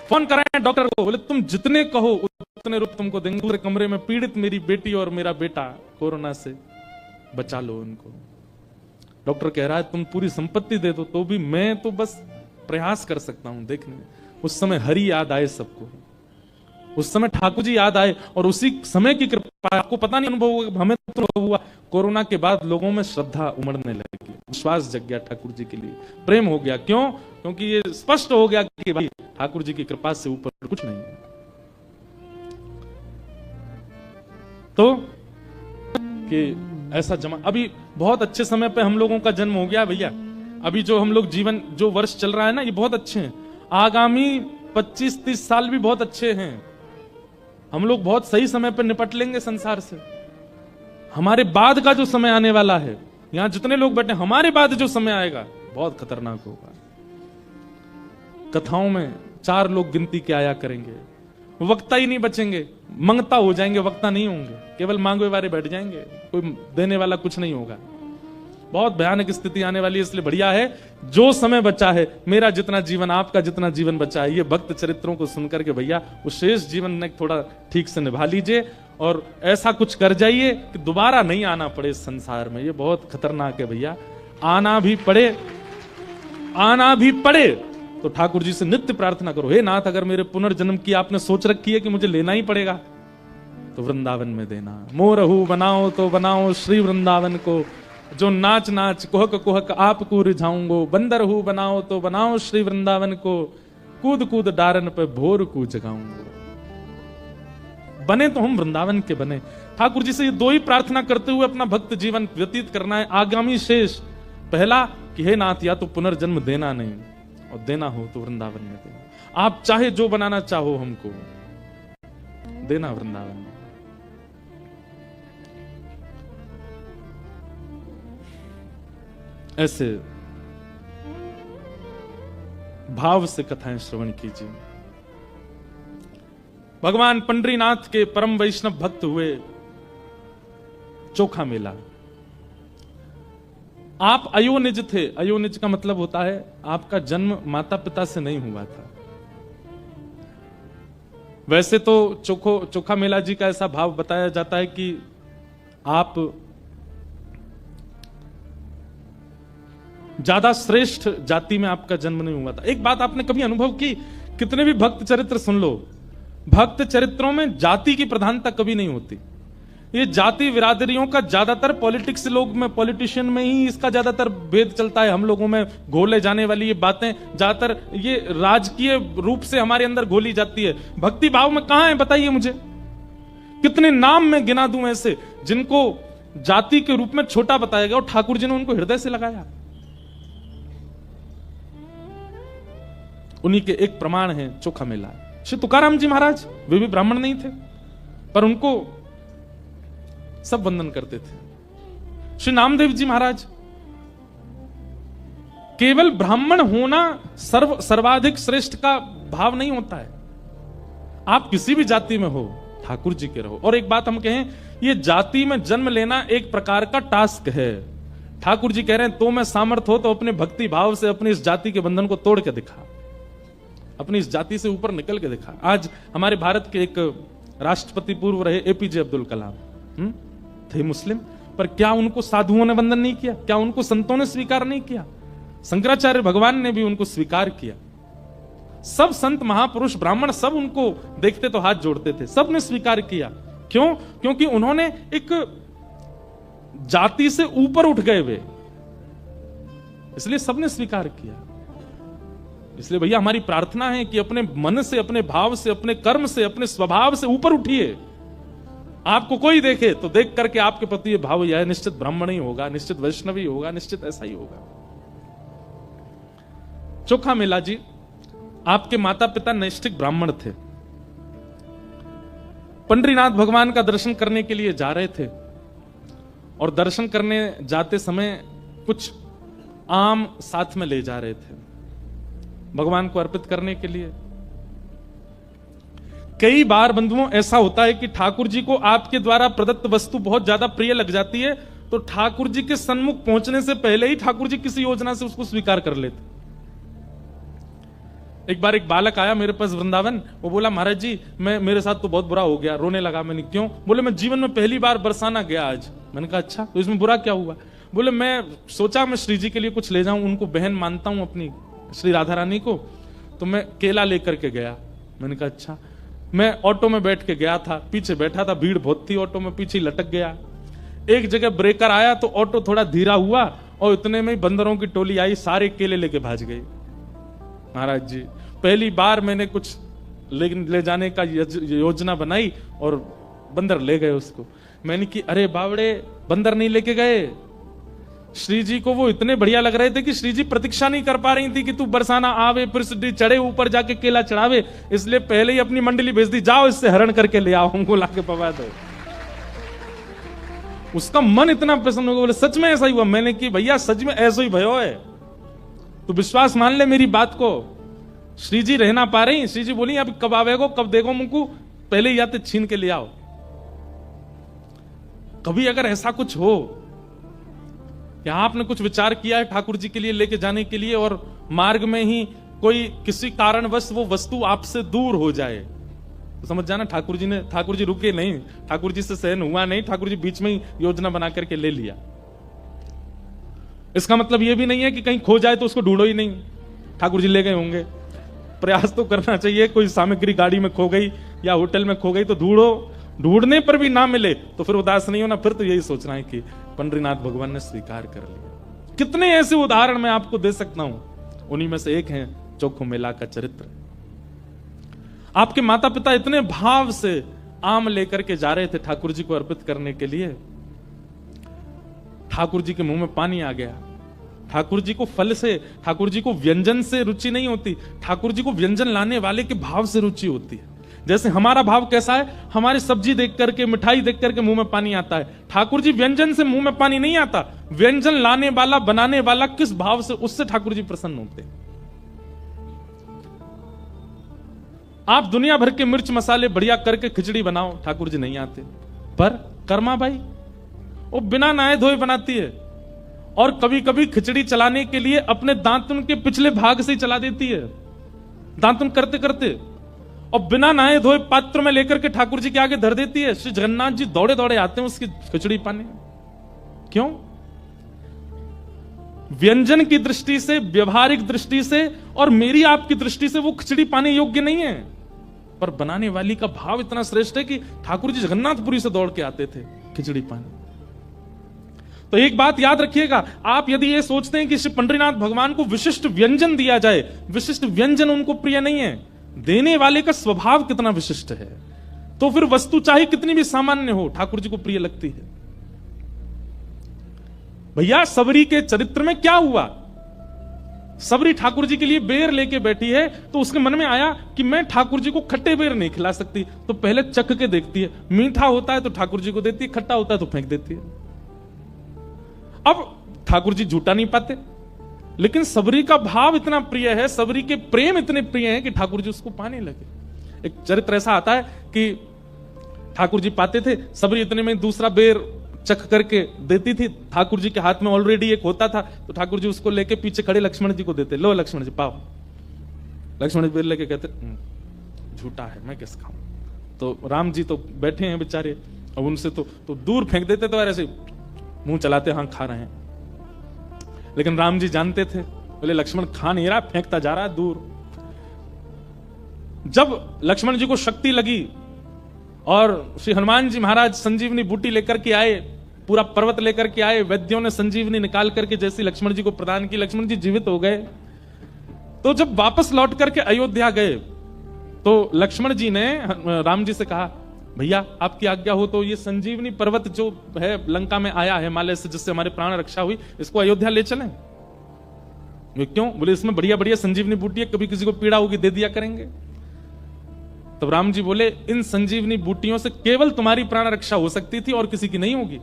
फोन कराए डॉक्टर को, बोले तुम जितने कहो उतने रुपए तुमको देंगे। दूसरे कमरे में पीड़ित मेरी बेटी और मेरा बेटा, कोरोना से बचा लो उनको। डॉक्टर कह रहा है तुम पूरी संपत्ति दे दो, तो भी मैं तो बस प्रयास कर सकता हूं देखने में। उस समय हरि याद आए सबको, उस समय ठाकुर जी याद आए, और उसी समय की कृपा, आपको पता नहीं अनुभव हुआ, हमें तो अनुभव हुआ। कोरोना के बाद लोगों में श्रद्धा उमड़ने लगी, विश्वास जग गया ठाकुर जी के लिए, प्रेम हो गया। क्यों? क्योंकि ये स्पष्ट हो गया कि भाई ठाकुर जी की कृपा से ऊपर कुछ नहीं है। तो कि ऐसा जमा, अभी बहुत अच्छे समय पे हम लोगों का जन्म हो गया भैया। अभी जो हम लोग जीवन, जो वर्ष चल रहा है ना, ये बहुत अच्छे हैं। आगामी 25-30 साल भी बहुत अच्छे हैं। हम लोग बहुत सही समय पर निपट लेंगे संसार से। हमारे बाद का जो समय आने वाला है, यहां जितने लोग बैठे, हमारे बाद जो समय आएगा बहुत खतरनाक होगा। कथाओं में 4 लोग गिनती के आया करेंगे, वक्ता ही नहीं बचेंगे, मंगता हो जाएंगे, वक्ता नहीं होंगे, केवल मांगे वाले बैठ जाएंगे, कोई देने वाला कुछ नहीं होगा। बहुत भयानक स्थिति आने वाली है, इसलिए बढ़िया है जो समय बचा है, मेरा जितना जीवन, आपका जितना जीवन बचा है, ये भक्त चरित्रों को सुनकर के भैया उस शेष जीवन में थोड़ा ठीक से निभा लीजिए और ऐसा कुछ कर जाइए कि दोबारा नहीं आना पड़े इस संसार में। ये बहुत खतरनाक है भैया, आना भी पड़े तो ठाकुर जी से नित्य प्रार्थना करो, हे नाथ अगर मेरे पुनर्जन्म की आपने सोच रखी है कि मुझे लेना ही पड़ेगा तो वृंदावन में देना। मोरहू बनाओ तो बनाओ श्री वृंदावन को, जो नाच नाच कुहक कुहक आपको रिझाऊंगो। बंदर हूं बनाओ तो बनाओ श्री वृंदावन को, कूद कूद डारन पे भोर को जगाऊंगो। बने तो हम वृंदावन के बने। ठाकुर जी से ये दो ही प्रार्थना करते हुए अपना भक्त जीवन व्यतीत करना है। आगामी शेष, पहला कि हे नाथ या तो पुनर्जन्म देना नहीं, और देना हो तो वृंदावन में देना। आप चाहे जो बनाना चाहो हमको देना वृंदावन में। ऐसे भाव से कथाएं श्रवण कीजिए। भगवान पंडरीनाथ के परम वैष्णव भक्त हुए चोखा मेला। आप अयोनिज थे। अयोनिज का मतलब होता है आपका जन्म माता पिता से नहीं हुआ था। वैसे तो चोखा मेला जी का ऐसा भाव बताया जाता है कि आप ज्यादा श्रेष्ठ जाति में आपका जन्म नहीं हुआ था। एक बात आपने कभी अनुभव की, कितने भी भक्त चरित्र सुन लो, भक्त चरित्रों में जाति की प्रधानता कभी नहीं होती। ये जाति बिरादरियों का ज्यादातर पॉलिटिक्स लोग में, पॉलिटिशियन में ही इसका ज्यादातर भेद चलता है। हम लोगों में घोले जाने वाली ये बातें ज्यादातर ये राजकीय रूप से हमारे अंदर घोली जाती है। भक्ति भाव में कहां है बताइए मुझे? कितने नाम में गिना दूं ऐसे जिनको जाति के रूप में छोटा बताया गया और ठाकुर जी ने उनको हृदय से लगाया। उन्हीं के एक प्रमाण है चोखा मेला। श्री तुकाराम जी महाराज, वे भी ब्राह्मण नहीं थे पर उनको सब वंदन करते थे। श्री नामदेव जी महाराज, केवल ब्राह्मण होना सर्वाधिक श्रेष्ठ का भाव नहीं होता है। आप किसी भी जाति में हो, ठाकुर जी के रहो। और एक बात हम कहें, ये जाति में जन्म लेना एक प्रकार का टास्क है। ठाकुर जी कह रहे हैं तो मैं सामर्थ हो तो अपने भक्ति भाव से अपनी इस जाति के बंधन को तोड़ के दिखा, अपनी इस जाति से ऊपर निकल के दिखा। आज हमारे भारत के एक राष्ट्रपति पूर्व रहे एपीजे अब्दुल कलाम, थे मुस्लिम, पर क्या उनको साधुओं ने वंदन नहीं किया? क्या उनको संतों ने स्वीकार नहीं किया? शंकराचार्य भगवान ने भी उनको स्वीकार किया। सब संत महापुरुष ब्राह्मण सब उनको देखते तो हाथ जोड़ते थे, सब ने स्वीकार किया। क्यों? क्योंकि उन्होंने एक जाति से ऊपर उठ गए वे, इसलिए सबने स्वीकार किया। इसलिए भैया हमारी प्रार्थना है कि अपने मन से, अपने भाव से, अपने कर्म से, अपने स्वभाव से ऊपर उठिए। आपको कोई देखे तो देख करके आपके प्रति ये भाव यह निश्चित ब्राह्मण ही होगा, निश्चित वैष्णव ही होगा, निश्चित ऐसा ही होगा। चोखा मेला जी, आपके माता पिता नैष्ठिक ब्राह्मण थे। पंडरीनाथ भगवान का दर्शन करने के लिए जा रहे थे और दर्शन करने जाते समय कुछ आम साथ में ले जा रहे थे भगवान को अर्पित करने के लिए। कई बार बंधुओं ऐसा होता है कि ठाकुर जी को आपके द्वारा प्रदत्त वस्तु बहुत ज्यादा प्रिय लग जाती है, तो ठाकुर जी के सन्मुख पहुंचने से पहले ही ठाकुर जी किसी योजना से उसको स्वीकार कर लेते। एक बार एक बालक आया मेरे पास वृंदावन, वो बोला महाराज जी मेरे साथ तो बहुत बुरा हो गया, रोने लगा। मैंने क्यों? बोले मैं जीवन में पहली बार बरसाना गया आज। मैंने कहा अच्छा, तो इसमें बुरा क्या हुआ? बोले मैं सोचा मैं श्री जी के लिए कुछ ले जाऊं, उनको बहन मानता हूं अपनी श्री राधा रानी को, तो मैं केला लेकर के गया। मैंने कहा अच्छा। मैं ऑटो में बैठ के गया था, पीछे बैठा था, भीड़ बहुत थी ऑटो में, पीछे लटक गया। एक जगह ब्रेकर आया तो ऑटो थोड़ा धीरा हुआ और इतने में बंदरों की टोली आई, सारे केले लेके भाग गए। महाराज जी पहली बार मैंने कुछ ले जाने का योजना बनाई और बंदर ले गए उसको। मैंने कि अरे बावड़े, बंदर नहीं लेके गए। श्री जी को वो इतने बढ़िया लग रहे थे कि श्री जी प्रतीक्षा नहीं कर पा रही थी कि तू बरसाना आवे, फिर सीढ़ी चढ़े, ऊपर जाके केला चढ़ावे, इसलिए पहले ही अपनी मंडली भेज दी, जाओ इससे हरण करके ले आओ, हमको लाके पवा दो। उसका मन इतना प्रसन्न हो गया, बोले सच में ऐसा ही हुआ? मैंने कि भैया सच में ऐसा ही भयो है, तो विश्वास मान ले मेरी बात को। श्री जी रह ना पा रही, श्री जी बोली अब कब आवेगो, कब देखो मुझको, पहले ही आते छीन के ले आओ। कभी अगर ऐसा कुछ हो कि आपने कुछ विचार किया है ठाकुर जी के लिए लेके जाने के लिए और मार्ग में ही कोई किसी कारणवश वो वस्तु आपसे दूर हो जाए, तो समझ जाना ठाकुर जी रुके नहीं, ठाकुर जी से सहन हुआ नहीं, ठाकुर जी बीच में ही योजना बना करके ले लिया। इसका मतलब ये भी नहीं है कि कहीं खो जाए तो उसको ढूंढो ही नहीं, ठाकुर जी ले गए होंगे। प्रयास तो करना चाहिए, कोई सामग्री गाड़ी में खो गई या होटल में खो गई तो ढूंढो, ढूंढने पर भी ना मिले तो फिर उदास नहीं होना, फिर तो यही सोचना है कि पंडरीनाथ भगवान ने स्वीकार कर लिया। कितने ऐसे उदाहरण मैं आपको दे सकता हूं, उन्हीं में से एक है चोखो मेला का चरित्र। आपके माता पिता इतने भाव से आम लेकर के जा रहे थे ठाकुर जी को अर्पित करने के लिए, ठाकुर जी के मुंह में पानी आ गया। ठाकुर जी को फल से, ठाकुर जी को व्यंजन से रुचि नहीं होती, ठाकुर जी को व्यंजन लाने वाले के भाव से रुचि होती है। जैसे हमारा भाव कैसा है, हमारी सब्जी देख करके, मिठाई देख करके मुंह में पानी आता है। ठाकुर जी व्यंजन से मुंह में पानी नहीं आता, व्यंजन लाने वाला, बनाने वाला किस भाव से, उससे ठाकुर जी प्रसन्न होते हैं। आप दुनिया भर के मिर्च मसाले बढ़िया करके खिचड़ी बनाओ, ठाकुर जी नहीं आते। पर कर्मा बाई वो बिना नहाए धोए बनाती है, और कभी कभी खिचड़ी चलाने के लिए अपने दांतुन के पिछले भाग से ही चला देती है, दांतुन करते करते, और बिना नहाए धोए पात्र में लेकर के ठाकुर जी के आगे धर देती है। श्री जगन्नाथ जी दौड़े दौड़े आते हैं उसकी खिचड़ी पाने। क्यों? व्यंजन की दृष्टि से, व्यवहारिक दृष्टि से और मेरी आपकी दृष्टि से वो खिचड़ी पाने योग्य नहीं है, पर बनाने वाली का भाव इतना श्रेष्ठ है कि ठाकुर जी जगन्नाथपुरी से दौड़ के आते थे खिचड़ी पाने। तो एक बात याद रखिएगा, आप यदि ये सोचते हैं कि श्री पंडरीनाथ भगवान को विशिष्ट व्यंजन दिया जाए, विशिष्ट व्यंजन उनको प्रिय नहीं है, देने वाले का स्वभाव कितना विशिष्ट है, तो फिर वस्तु चाहे कितनी भी सामान्य हो ठाकुर जी को प्रिय लगती है। भैया सबरी के चरित्र में क्या हुआ, सबरी ठाकुर जी के लिए बेर लेके बैठी है, तो उसके मन में आया कि मैं ठाकुर जी को खट्टे बेर नहीं खिला सकती, तो पहले चख के देखती है, मीठा होता है तो ठाकुर जी को देती है, खट्टा होता है तो फेंक देती है। अब ठाकुर जी झूठा नहीं पाते, लेकिन सबरी का भाव इतना प्रिय है, सबरी के प्रेम इतने प्रिय हैं कि ठाकुर जी उसको पाने लगे। एक चरित्र ऐसा आता है कि ठाकुर जी पाते थे, सबरी इतने में दूसरा बेर चख करके देती थी, ठाकुर जी के हाथ में ऑलरेडी एक होता था, तो ठाकुर जी उसको लेके पीछे खड़े लक्ष्मण जी को देते, लो लक्ष्मण जी पाओ। लक्ष्मण जी बेर लेके कहते झूठा है मैं किस खाऊं। तो राम जी तो बैठे हैं बेचारे, और उनसे तो दूर फेंक देते, तो ऐसे मुंह चलाते हाँ खा रहे हैं। लेकिन राम जी जानते थे, बोले लक्ष्मण खा नहीं रहा, फेंकता जा रहा है दूर। जब लक्ष्मण जी को शक्ति लगी और श्री हनुमान जी महाराज संजीवनी बूटी लेकर के आए, पूरा पर्वत लेकर के आए, वैद्यों ने संजीवनी निकाल करके जैसी लक्ष्मण जी को प्रदान की, लक्ष्मण जी जीवित हो गए। तो जब वापस लौट करके अयोध्या गए तो लक्ष्मण जी ने राम जी से कहा, भैया आपकी आज्ञा हो तो ये संजीवनी पर्वत जो है लंका में आया है हिमालय से, जिससे हमारे प्राण रक्षा हुई, इसको अयोध्या ले चलें। क्यों? बोले इसमें बढ़िया बढ़िया संजीवनी बूटी है, कभी किसी को पीड़ा होगी दे दिया करेंगे। तब राम जी बोले इन संजीवनी बूटियों से केवल तुम्हारी प्राण रक्षा हो सकती थी और किसी की नहीं होगी।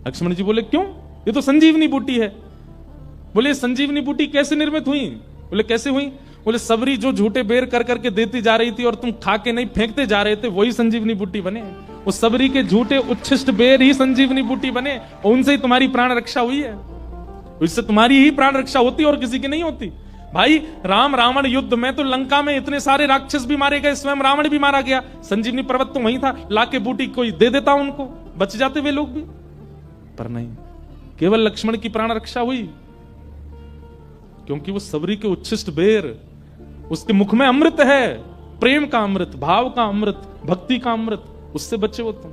लक्ष्मण जी बोले क्यों? ये तो संजीवनी बूटी है। बोले संजीवनी बूटी कैसे निर्मित हुई? बोले कैसे हुई? बोले सबरी जो झूठे बेर कर करके देती जा रही थी और तुम खा के नहीं फेंकते जा रहे थे, वही संजीवनी बूटी बने। उस सबरी के झूठे उच्छिष्ट बेर ही संजीवनी बूटी बने, और उनसे ही तुम्हारी प्राण रक्षा हुई है। इससे तुम्हारी ही प्राण रक्षा होती और किसी की नहीं होती। भाई राम रावण युद्ध में तो लंका में इतने सारे राक्षस भी मारे गए, स्वयं रावण भी मारा गया, संजीवनी पर्वत तो वहीं था, लाके बूटी कोई दे देता उनको, बच जाते वे लोग भी। पर नहीं, केवल लक्ष्मण की प्राण रक्षा हुई, क्योंकि वो सबरी के उच्छिष्ट बेर, उसके मुख में अमृत है, प्रेम का अमृत, भाव का अमृत, भक्ति का अमृत, उससे बचे हो तुम।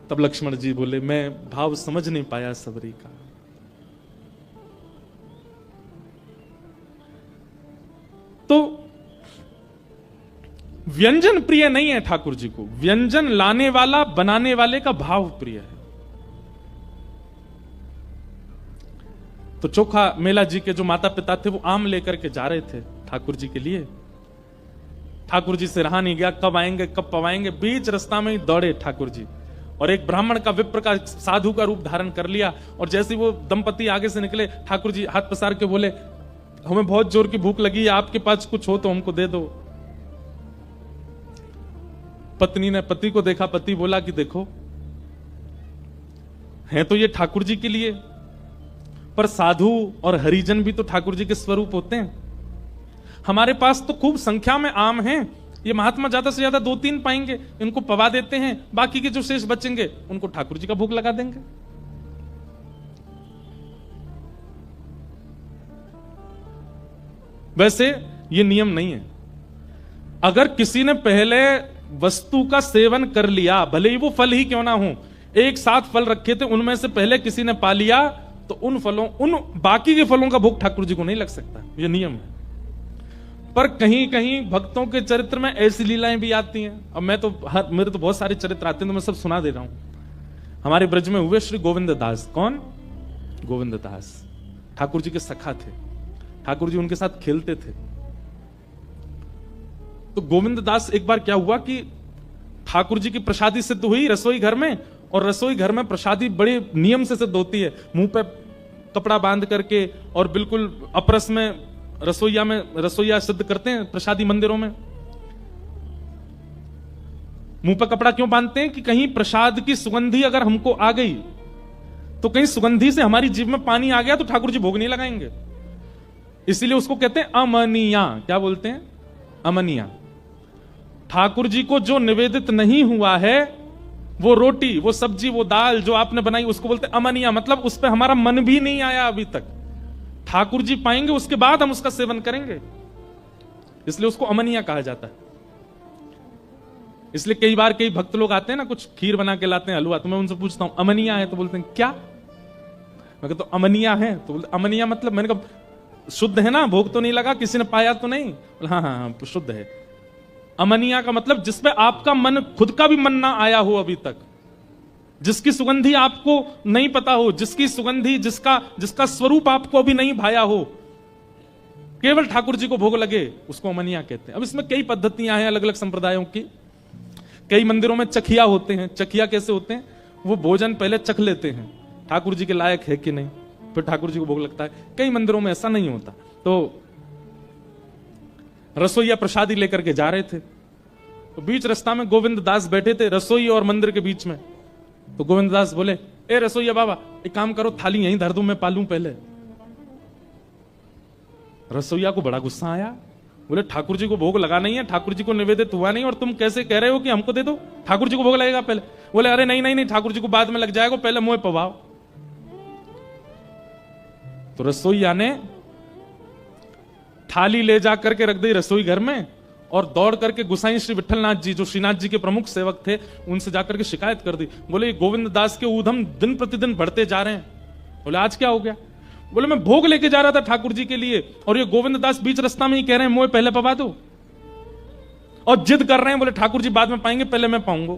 तब लक्ष्मण जी बोले मैं भाव समझ नहीं पाया सबरी का। तो व्यंजन प्रिय नहीं है ठाकुर जी को, व्यंजन लाने वाला बनाने वाले का भाव प्रिय है। तो चोखा मेला जी के जो माता पिता थे वो आम लेकर के जा रहे थे ठाकुर जी के लिए। ठाकुर जी से रहा नहीं गया, कब आएंगे कब पवाएंगे, बीच रास्ता में ही दौड़े ठाकुर जी, और एक ब्राह्मण का, विप्र का, साधु का रूप धारण कर लिया। और जैसे वो दंपति आगे से निकले, ठाकुर जी हाथ पसार के बोले हमें बहुत जोर की भूख लगी है, आपके पास कुछ हो तो हमको दे दो। पत्नी ने पति को देखा, पति बोला कि देखो है तो ये ठाकुर जी के लिए, पर साधु और हरिजन भी तो ठाकुर जी के स्वरूप होते हैं। हमारे पास तो खूब संख्या में आम हैं, ये महात्मा ज्यादा से ज्यादा 2-3 पाएंगे, इनको पवा देते हैं, बाकी के जो शेष बचेंगे उनको ठाकुर जी का भोग लगा देंगे। वैसे ये नियम नहीं है। अगर किसी ने पहले वस्तु का सेवन कर लिया, भले ही वो फल ही क्यों ना हो, एक साथ फल रखे थे, उनमें से पहले किसी ने पा लिया, तो उन बाकी के फलों का भोग ठाकुर जी को नहीं लग सकता, ये नियम है। पर कहीं कहीं भक्तों के चरित्र में ऐसी लीलाएं भी आती हैं। अब मेरे तो बहुत सारे चरित्र आते हैं, तो मैं सब सुना दे रहा हूं। हमारे ब्रज में हुए श्री गोविंद दास। कौन? गोविंद दास ठाकुर जी के सखा थे, ठाकुर जी उनके साथ खेलते थे। तो गोविंद दास एक बार क्या हुआ कि ठाकुर जी की प्रसादी सिद्ध हुई रसोई घर में, और रसोई घर में प्रसादी बड़े नियम से सिद्ध होती है, मुंह पे कपड़ा बांध करके, और बिल्कुल अपरस में रसोईया सिद्ध करते हैं प्रसादी मंदिरों में। मुंह पे कपड़ा क्यों बांधते हैं? कि कहीं प्रसाद की सुगंधी अगर हमको आ गई, तो कहीं सुगंधी से हमारी जीभ में पानी आ गया तो ठाकुर जी भोग नहीं लगाएंगे। इसीलिए उसको कहते हैं अमनिया। क्या बोलते हैं? अमनिया। ठाकुर जी को जो निवेदित नहीं हुआ है, वो रोटी, वो सब्जी, वो दाल जो आपने बनाई, उसको बोलते हैं अमनिया। मतलब उस पर हमारा मन भी नहीं आया अभी तक, ठाकुर जी पाएंगे उसके बाद हम उसका सेवन करेंगे, इसलिए उसको अमनिया कहा जाता है। इसलिए कई बार कई भक्त लोग आते हैं ना, कुछ खीर बना के लाते हैं, हलवा, तो मैं उनसे पूछता हूं अमनिया है? तो बोलते हैं क्या? मैं कहता हूं अमनिया है, तो बोलते अमनिया मतलब, मैंने कहा शुद्ध है ना, भोग तो नहीं लगा, किसी ने पाया तो नहीं? हाँ हाँ हाँ शुद्ध है। अमनिया का मतलब जिसपे आपका मन, खुद का भी मन ना आया हो अभी तक, जिसकी सुगंधी आपको नहीं पता हो, जिसकी सुगंधी, जिसका स्वरूप आपको अभी नहीं भाया हो, केवल ठाकुर जी को भोग लगे, उसको अमनिया कहते हैं। अब इसमें कई पद्धतियां हैं अलग अलग संप्रदायों की। कई मंदिरों में चखिया होते हैं। चखिया कैसे होते हैं? वो भोजन पहले चख लेते हैं, ठाकुर जी के लायक है कि नहीं, फिर ठाकुर जी को भोग लगता है। कई मंदिरों में ऐसा नहीं होता। तो रसोईया प्रसादी लेकर के जा रहे थे, तो बीच रास्ता में गोविंद दास बैठे थे, रसोई और मंदिर के बीच में। तो गोविंद दास बोले, ए रसोईया बाबा, एक काम करो, थाली यहीं धर दूं, मैं पालूं पहले। रसोईया को बड़ा गुस्सा आया, बोले ठाकुर जी को भोग लगा नहीं है, ठाकुर जी को निवेदित हुआ नहीं, और तुम कैसे कह रहे हो कि हमको दे दो, ठाकुर जी को भोग लगेगा पहले। बोले अरे नहीं नहीं नहीं, ठाकुर जी को बाद में लग जाएगा, पहले मुंह पवाओ। तो रसोईया ने थाली ले जा करके रख दी रसोई घर में, और दौड़ करके गोसाई श्री विठलनाथ जी, जो श्रीनाथ जी के प्रमुख सेवक थे, उनसे जाकर के शिकायत कर दी। बोले गोविंद दास के ऊधम दिन प्रतिदिन बढ़ते जा रहे हैं। बोले आज क्या हो गया? बोले मैं भोग लेके जा रहा था ठाकुर जी के लिए, और ये गोविंद दास बीच रास्ता में ही कह रहे हैं मुझे पहले पवा दो, और जिद कर रहे हैं, बोले ठाकुर जी बाद में पाएंगे, पहले मैं पाऊंगा।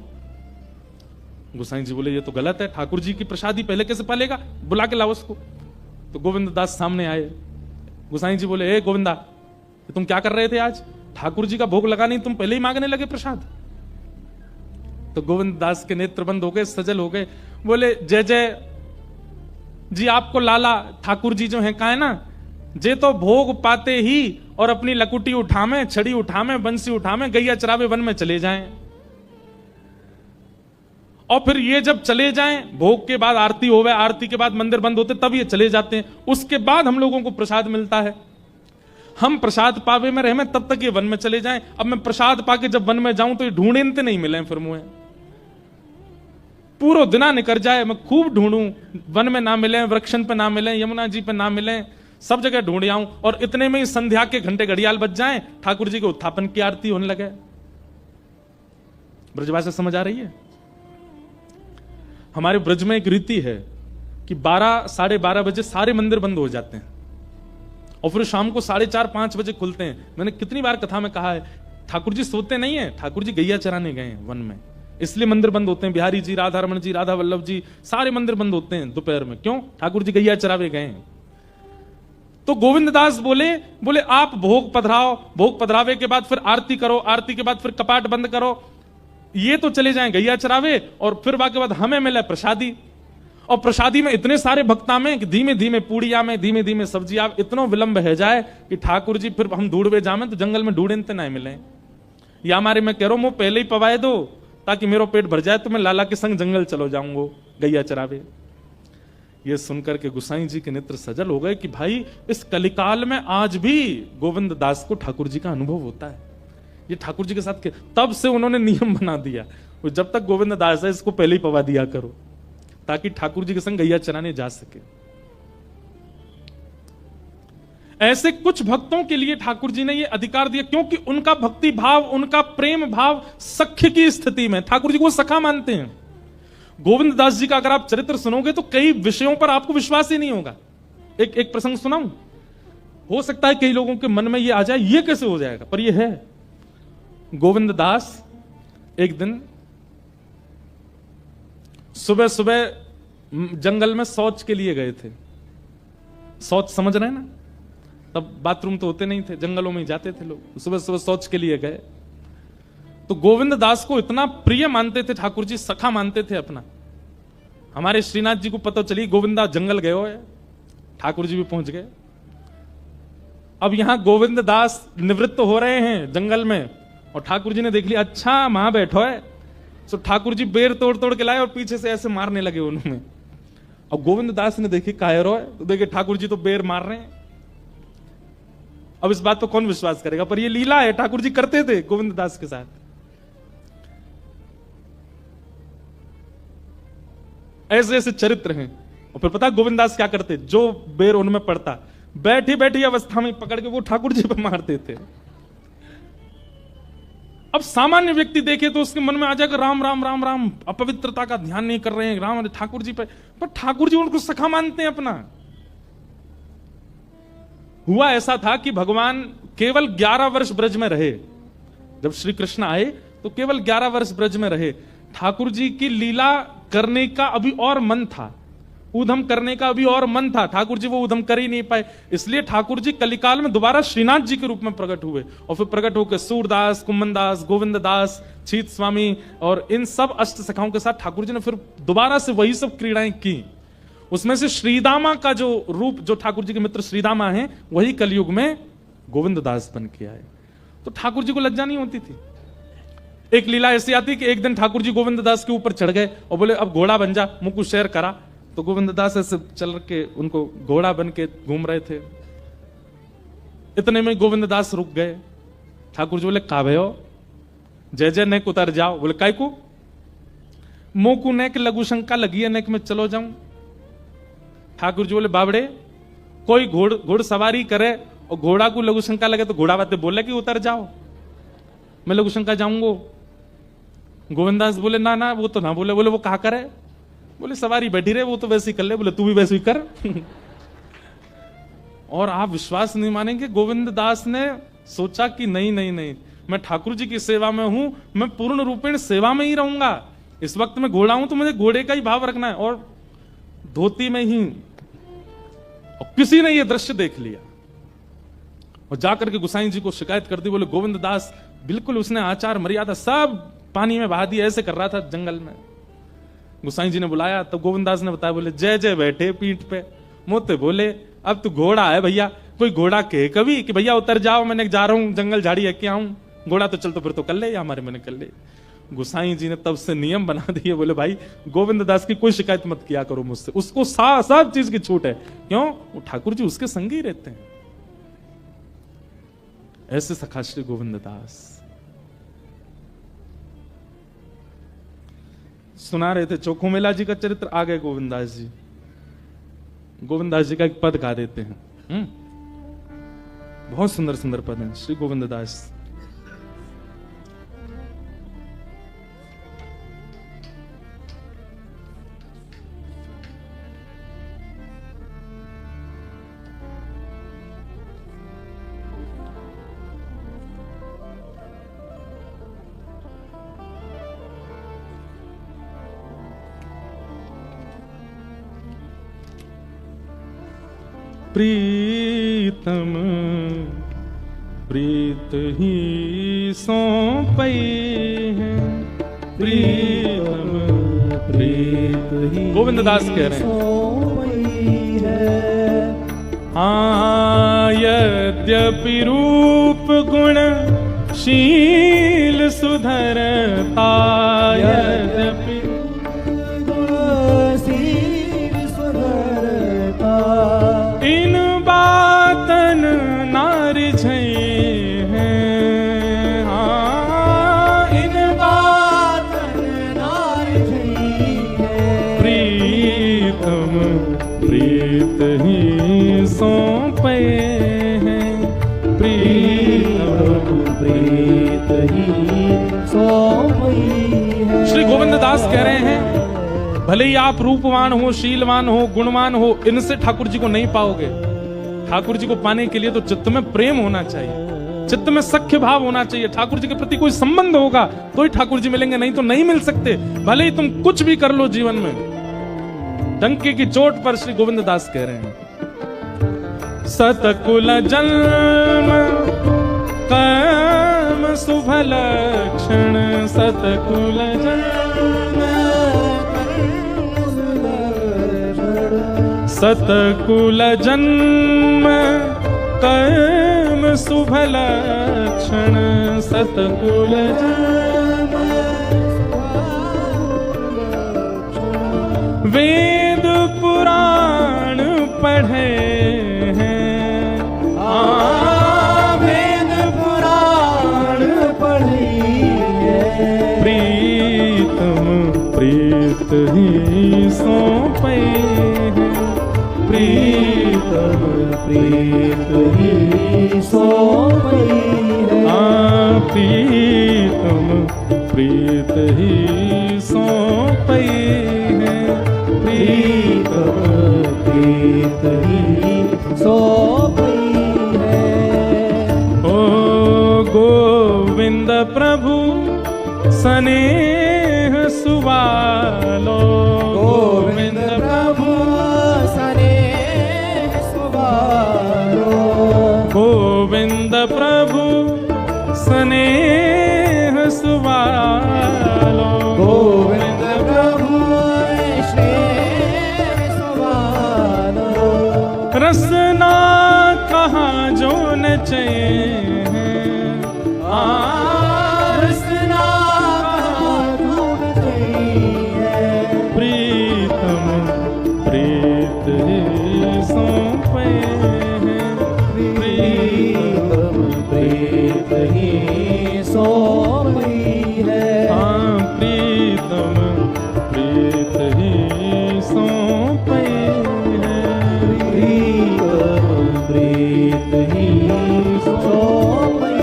गोसाई जी बोले ये तो गलत है, ठाकुर जी की प्रसादी पहले कैसे पालेगा, बुला के लाओ उसको। तो गोविंद दास सामने आए। गोसाई जी बोले, ए गोविंदा, तुम क्या कर रहे थे आज? ठाकुर जी का भोग लगा नहीं, तुम पहले ही मांगने लगे प्रसाद। तो गोविंद दास के नेत्र बंद हो गए, सजल हो गए। बोले जय जय जी, आपको लाला ठाकुर जी जो है कहा है ना, जे तो भोग पाते ही और अपनी लकुटी उठामे, छड़ी उठामे, बंसी उठामे, गैया चरावे वन में चले जाएं, और फिर ये जब चले जाएं, भोग के बाद आरती होवे, आरती के बाद मंदिर बंद होते, तब ये चले जाते हैं, उसके बाद हम लोगों को प्रसाद मिलता है। हम प्रसाद पावे में रहे, तब तक ये वन में चले जाएं। अब मैं प्रसाद पाके जब वन में जाऊं तो ये ढूंढते नहीं मिले, फिर मुझे पूरा दिना निकल जाए, मैं खूब ढूंढूं, वन में ना मिले, वृक्षण पे ना मिले, यमुना जी पे ना मिले, सब जगह ढूंढ आऊं, और इतने में ही संध्या के घंटे घड़ियाल बज जाएं, ठाकुर जी के उत्थापन की आरती होने लगे। ब्रजभाषा समझ आ रही है? हमारे ब्रज में एक रीति है कि 12, 12:30 बजे सारे मंदिर बंद हो जाते हैं, और फिर शाम को 4:30-5 बजे खुलते हैं। मैंने कितनी बार कथा में कहा है, ठाकुर जी सोते नहीं है, ठाकुर जी गैया चराने गए हैं वन में, इसलिए मंदिर बंद होते हैं। बिहारी जी, राधा रमन जी, राधा वल्लभ जी, सारे मंदिर बंद होते हैं दोपहर में। क्यों? ठाकुर जी गैया चरावे गए हैं। तो गोविंद दास बोले आप भोग पधराओ, भोग पधरावे के बाद फिर आरती करो, आरती के बाद फिर कपाट बंद करो, ये तो चले जाएं गैया चरावे, और फिर बाकी बाद हमें मिले प्रसादी। और प्रसादी में इतने सारे भक्ता में कि धीमे धीमे पूड़िया में, धीमे धीमे सब्जियां, इतना विलंब है जाए कि ठाकुर जी फिर हम ढूंढवे जामे तो जंगल में ढूंढते नहीं मिले। या हमारे मैं कह रहा हूं, पहले ही पवाए दो ताकि मेरा पेट भर जाए, तो मैं लाला के संग जंगल चलो जाऊंगा गैया चरावे। ये सुनकर के गोसाई जी के नेत्र सजल हो गए कि भाई इस कलिकाल में आज भी गोविंद दास को ठाकुर जी का अनुभव होता है। ये ठाकुर जी के साथ तब से उन्होंने नियम बना दिया, जब तक गोविंद दास है इसको पहले ही पवा दिया करो, ताकि ठाकुर जी के संग गैया चराने जा सके। ऐसे कुछ भक्तों के लिए ठाकुर जी ने यह अधिकार दिया, क्योंकि उनका भक्ति भाव, उनका प्रेम भाव सख्य की स्थिति में, ठाकुर जी को सखा मानते हैं। गोविंद दास जी का अगर आप चरित्र सुनोगे तो कई विषयों पर आपको विश्वास ही नहीं होगा। एक प्रसंग सुनाऊं, हो सकता है कई लोगों के मन में ये आ जाए, ये कैसे हो जाएगा, पर ये है। गोविंद दास एक दिन सुबह सुबह जंगल में शौच के लिए गए थे। शौच समझ रहे हैं ना, तब बाथरूम तो होते नहीं थे, जंगलों में ही जाते थे लोग। सुबह सुबह शौच के लिए गए तो गोविंद दास को इतना प्रिय मानते थे ठाकुर जी, सखा मानते थे अपना। हमारे श्रीनाथ जी को पता चली गोविंद दास जंगल गए हो, ठाकुर जी भी पहुंच गए। अब यहां गोविंद दास निवृत्त हो रहे हैं जंगल में, और ठाकुर जी ने देख लिया, अच्छा वहां बैठो है। तो ठाकुर जी बेर तोड़ तोड़ के लाए और पीछे से ऐसे मारने लगे उन्होंने। अब गोविंद दास ने देखी कायरो है, तो देखे ठाकुर जी तो बेर मार रहे हैं। अब इस बात को कौन विश्वास करेगा, पर ये लीला है, ठाकुर जी करते थे गोविंद दास के साथ। ऐसे ऐसे चरित्र हैं। और फिर पता गोविंद दास क्या करते, जो बेर उनमें पड़ता बैठी बैठी अवस्था में पकड़ के वो ठाकुर जी पे मारते थे। अब सामान्य व्यक्ति देखे तो उसके मन में आ जाएगा राम राम राम राम, अपवित्रता का ध्यान नहीं कर रहे हैं राम ठाकुर जी पे, पर ठाकुर जी उनको सखा मानते हैं अपना। हुआ ऐसा था कि भगवान केवल 11 वर्ष ब्रज में रहे। जब श्री कृष्ण आए तो केवल 11 वर्ष ब्रज में रहे। ठाकुर जी की लीला करने का अभी और मन था, ऊधम करने का अभी और मन था, ठाकुर जी वो ऊधम कर ही नहीं पाए। इसलिए ठाकुर जी कलिकाल में दोबारा श्रीनाथ जी के रूप में प्रकट हुए, और फिर प्रकट होकर सूरदास, कुम्मनदास, गोविंद दास, छीत स्वामी और इन सब अष्ट सखाओं के साथ ठाकुर जी ने फिर दोबारा से वही सब क्रीड़ाएं की। उसमें से श्रीदामा का जो रूप, जो ठाकुर जी के मित्र श्रीदामा हैं, वही कलयुग में गोविंद दास बन के आए। तो ठाकुर जी को लज्जा नहीं होती थी। एक लीला ऐसी आती कि एक दिन ठाकुर जी गोविंद दास के ऊपर चढ़ गए और बोले अब घोड़ा बन जा, मुझको शेर करा। तो गोविंद दास ऐसे चल के उनको घोड़ा बन के घूम रहे थे। इतने में गोविंद दास रुक गए। ठाकुर जी बोले का भयो, जय जय नेक उतर जाओ। बोले काय को, मोकू नेक लघु शंका लगी है, नेक में चलो जाऊं। ठाकुर जी बोले बाबड़े, कोई घोड़ सवारी करे और घोड़ा को लघु शंका लगे तो घोड़ा बातें बोले कि उतर जाओ, मैं लघु शंका जाऊंगो। गोविंदास बोले ना ना वो तो ना बोले। बोले वो कहा करे, बोले सवारी बैठी रहे, वो तो वैसे ही कर ले। बोले तू भी वैसे ही कर। और आप विश्वास नहीं मानेंगे, गोविंद दास ने सोचा कि नहीं नहीं नहीं, मैं ठाकुर जी की सेवा में हूं, मैं पूर्ण रूपेण सेवा में ही रहूंगा। इस वक्त मैं घोड़ा हूं तो मुझे घोड़े का ही भाव रखना है, और धोती में ही। और किसी ने यह दृश्य देख लिया और जाकर के गोसाई जी को शिकायत कर दी। बोले गोविंद दास बिल्कुल उसने आचार मर्यादा सब पानी में बहा दिया, ऐसे कर रहा था जंगल में। गोसाई जी ने बुलाया, तब गोविंद दास ने बताया। बोले जय जय बैठे पीठ पे, मोते बोले अब तू घोड़ा है भैया, कोई घोड़ा कहे कभी कि भैया उतर जाओ, मैंने जा रहा हूं जंगल झाड़ी है क्या हूं, घोड़ा तो चल तो फिर तो कर ले, या हमारे मैंने कर ले। गोसाई जी ने तब से नियम बना दिए। बोले भाई गोविंद दास की कोई शिकायत मत किया करो मुझसे, उसको सब चीज की छूट है। क्यों, वो ठाकुर जी उसके संग ही रहते हैं। ऐसे सखा श्री गोविंद दास सुना रहे थे। चोखो मेला जी का चरित्र आ गए गोविंदास जी। गोविंदास जी का एक पद गा देते हैं, बहुत सुंदर सुंदर पद हैं श्री गोविंद दास। प्रीतम प्रीत ही सौंपई है, प्रीतम प्रीत ही गोविंद दास कह रहे हैं। हाँ यद्यपि रूप गुण शील सुधरता, यद्यपि ही सोई है। श्री गोविंद दास कह रहे हैं, भले ही आप रूपवान हो, शीलवान हो, गुणवान हो, इनसे ठाकुर जी को नहीं पाओगे। ठाकुर जी को पाने के लिए तो चित्त में प्रेम होना चाहिए, चित्त में सख्य भाव होना चाहिए, ठाकुर जी के प्रति कोई संबंध होगा तो ही ठाकुर जी मिलेंगे, नहीं तो नहीं मिल सकते। भले ही तुम कुछ भी कर लो जीवन में। डंके की चोट पर श्री गोविंद दास कह रहे हैं, सतकुल जन्म कर्म शुभ लक्षण, सतकुल जन्म सतकुल जन्म कर्म शुभ लक्षण, सतकुल जन्म वेद पुराण पढ़े हैं, वेद पुराण पढ़ी है। प्रीतम प्रीत ही सौंपे हैं, प्रीतम प्रीत ही सोई है। प्रीतम प्रीत ही सौंपे हैं, प्रीतम प्रीत ही सोई है। ओ गोविंद प्रभु स्नेह सुवालो, गोविंद प्रभु स्नेह सुवालो, गोविंद प्रभु स्नेह सुवालो, गोविंद प्रभु स्नेह सुवालो। रसना कहाँ जो नचे हैं, रसना ढूंढते हैं। प्रीतम प्रीत ही सौंपे हैं, प्रीतम प्रीत ही सोई है। प्रीतम प्रीत ही सौंपे हैं, प्रीतम प्रीत ही सोई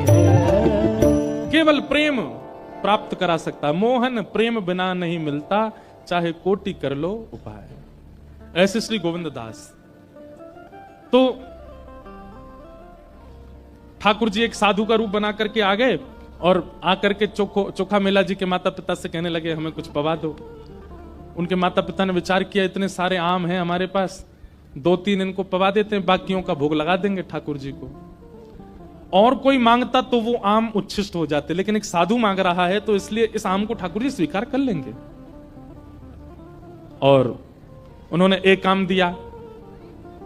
है। केवल प्रेम प्राप्त करा सकता है। मोहन प्रेम बिना नहीं मिलता, चाहे कोटि कर लो उपाय। ऐसे श्री गोविंद दास। तो ठाकुर जी एक साधु का रूप बना करके आ गए और आकर के चोखा मेला जी के माता पिता से कहने लगे, हमें कुछ पवा दो। उनके माता पिता ने विचार किया, इतने सारे आम हैं हमारे पास, 2-3 इनको पवा देते हैं, बाकियों का भोग लगा देंगे ठाकुर जी को। और कोई मांगता तो वो आम उच्छिष्ट हो जाते, लेकिन एक साधु मांग रहा है तो इसलिए इस आम को ठाकुर जी स्वीकार कर लेंगे। और उन्होंने एक आम दिया।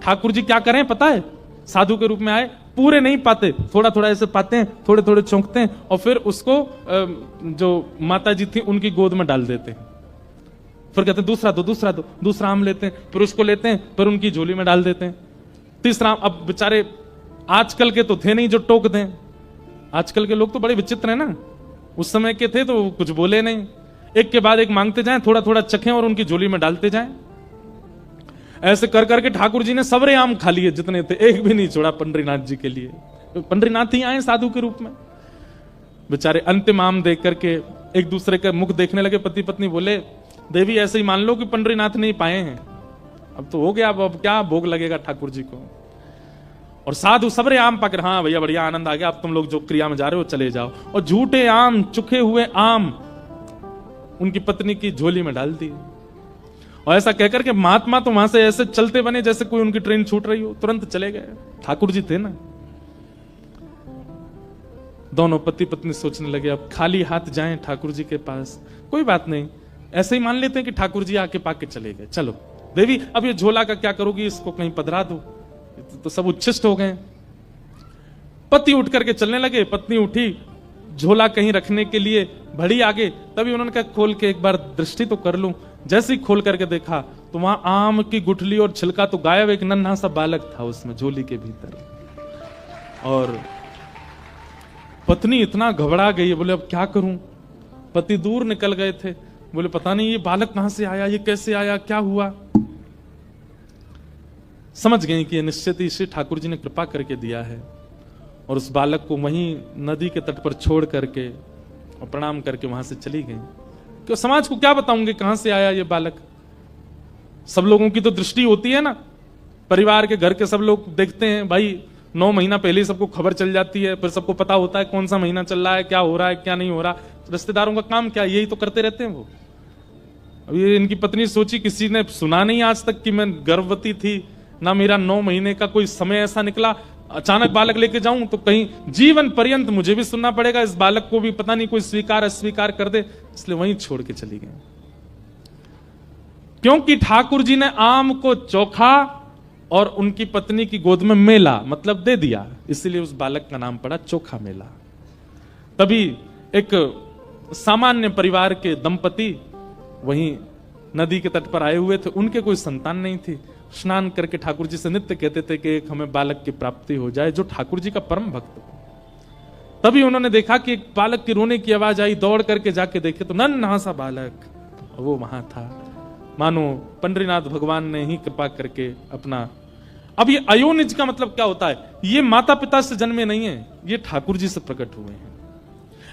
ठाकुर जी क्या करें पता है, साधु के रूप में आए, पूरे नहीं पाते, थोड़ा थोड़ा ऐसे पाते हैं, थोड़े थोड़े चौंकते हैं और फिर उसको जो माता जी थी उनकी गोद में डाल देते हैं। फिर कहते हैं दूसरा दो, दूसरा दो, दूसरा आम लेते हैं, फिर उसको लेते हैं, फिर उनकी झोली में डाल देते हैं। तीसरा आम, अब बेचारे आजकल के तो थे नहीं जो टोक दें। आजकल के लोग तो बड़े विचित्र हैं ना, उस समय के थे तो कुछ बोले नहीं, एक के बाद एक मांगते जाएं, थोड़ा थोड़ा चखें और उनकी झोली में डालते जाएं। ऐसे कर करके ठाकुर जी ने सबरे आम खा लिए जितने थे, एक भी नहीं छोड़ा पंडरीनाथ जी के लिए। पंडरीनाथ ही आए साधु के रूप में। बेचारे अंतिम आम देख करके एक दूसरे के मुख देखने लगे। पति पत्नी बोले, देवी ऐसे ही मान लो कि पंडरीनाथ नहीं पाए हैं, अब तो हो गया, अब क्या भोग लगेगा ठाकुर जी को। और साधु सबरे आम पकड़, हाँ भैया बढ़िया आनंद आ गया, अब तुम लोग जो क्रिया में जा रहे हो चले जाओ। और झूठे आम, चुखे हुए आम उनकी पत्नी की झोली में डाल दिए। और ऐसा कहकर के महात्मा तो वहां से ऐसे चलते बने जैसे कोई उनकी ट्रेन छूट रही हो, तुरंत चले गए। ठाकुर जी थे ना। दोनों पति पत्नी सोचने लगे, अब खाली हाथ जाएं ठाकुर जी के पास, कोई बात नहीं, ऐसे ही मान लेते हैं कि ठाकुर जी आके पाके चले गए। चलो देवी अब ये झोला का क्या करोगी, इसको कहीं पधरा दो, तो सब उच्छिष्ट हो गए। पति उठ करके चलने लगे, पत्नी उठी झोला कहीं रखने के लिए बढ़ी आगे, तभी उन्होंने कहा खोल के एक बार दृष्टि तो कर लूं। जैसे ही खोल करके देखा तो वहां आम की गुठली और छिलका तो गायब, एक नन्हा सा बालक था उसमें झोली के भीतर। और पत्नी इतना घबरा गई, बोले अब क्या करूं। पति दूर निकल गए थे, बोले पता नहीं ये बालक कहां से आया, ये कैसे आया, क्या हुआ। समझ गई कि निश्चित ही श्री ठाकुर जी ने कृपा करके दिया है। और उस बालक को वहीं नदी के तट पर छोड़ करके और प्रणाम करके वहां से चली गई। क्यों समाज को क्या बताऊंगे कहां से आया ये बालक? सब लोगों की तो दृष्टि होती है ना, परिवार के घर के सब लोग देखते हैं भाई, 9 महीना पहले ही सबको खबर चल जाती है, फिर सबको पता होता है कौन सा महीना चल रहा है, क्या हो रहा है क्या नहीं हो रहा। रिश्तेदारों का काम क्या, यही तो करते रहते हैं वो। अब ये इनकी पत्नी सोची, किसी ने सुना नहीं आज तक कि मैं गर्भवती थी, ना मेरा 9 महीने का कोई समय ऐसा निकला, अचानक बालक लेके जाऊं तो कहीं जीवन पर्यंत मुझे भी सुनना पड़ेगा, इस बालक को भी पता नहीं कोई स्वीकार अस्वीकार कर दे, इसलिए वहीं छोड़ के चली गई। क्योंकि ठाकुर जी ने आम को चोखा और उनकी पत्नी की गोद में मेला मतलब दे दिया, इसलिए उस बालक का नाम पड़ा चोखा मेला। तभी एक सामान्य परिवार के दंपति वहीं नदी के तट पर आए हुए थे, उनके कोई संतान नहीं थी। स्नान करके ठाकुर जी से नित्य कहते थे कि एक हमें बालक की प्राप्ति हो जाए जो ठाकुर जी का परम भक्त हो। तभी उन्होंने देखा कि एक बालक की रोने की आवाज आई, दौड़ करके जाके देखे तो नन्हा सा बालक वो वहां था, मानो पंडरीनाथ भगवान ने ही कृपा करके अपना। अब ये अयोनिज का मतलब क्या होता है? ये माता पिता से जन्मे नहीं है, ये ठाकुर जी से प्रकट हुए हैं।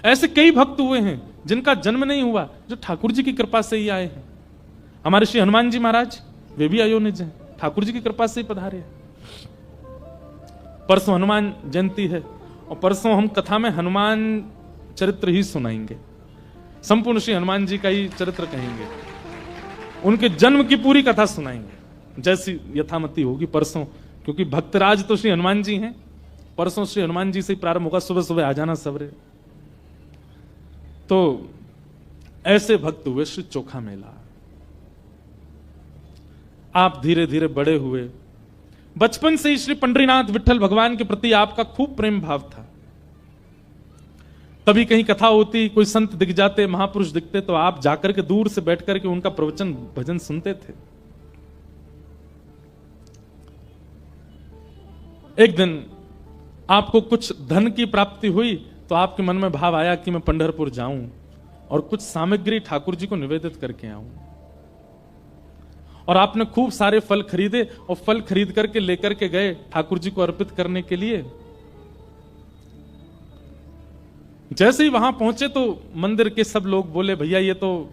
ऐसे कई भक्त हुए हैं जिनका जन्म नहीं हुआ, जो ठाकुर जी की कृपा से ही आए हैं। हमारे श्री हनुमान जी महाराज वे भी अयोनिज हैं, ठाकुर जी की कृपा से ही पधारे हैं। परसों हनुमान जयंती है और परसों हम कथा में हनुमान चरित्र ही सुनाएंगे, संपूर्ण श्री हनुमान जी का ही चरित्र कहेंगे, उनके जन्म की पूरी कथा सुनाएंगे जैसी यथामति होगी परसों, क्योंकि भक्तराज तो श्री हनुमान जी हैं। परसों श्री हनुमान जी से ही प्रारंभ होगा, सुबह सुबह आ जाना सबरे। तो ऐसे भक्त हुए श्री चोखा मेला। आप धीरे धीरे बड़े हुए, बचपन से ही श्री पंडरीनाथ विठल भगवान के प्रति आपका खूब प्रेम भाव था। तभी कहीं कथा होती, कोई संत दिख जाते, महापुरुष दिखते, तो आप जाकर के दूर से बैठ करके उनका प्रवचन भजन सुनते थे। एक दिन आपको कुछ धन की प्राप्ति हुई तो आपके मन में भाव आया कि मैं पंढरपुर जाऊं और कुछ सामग्री ठाकुर जी को निवेदित करके आऊं। और आपने खूब सारे फल खरीदे और फल खरीद करके लेकर के गए ठाकुर जी को अर्पित करने के लिए। जैसे ही वहां पहुंचे तो मंदिर के सब लोग बोले, भैया ये तो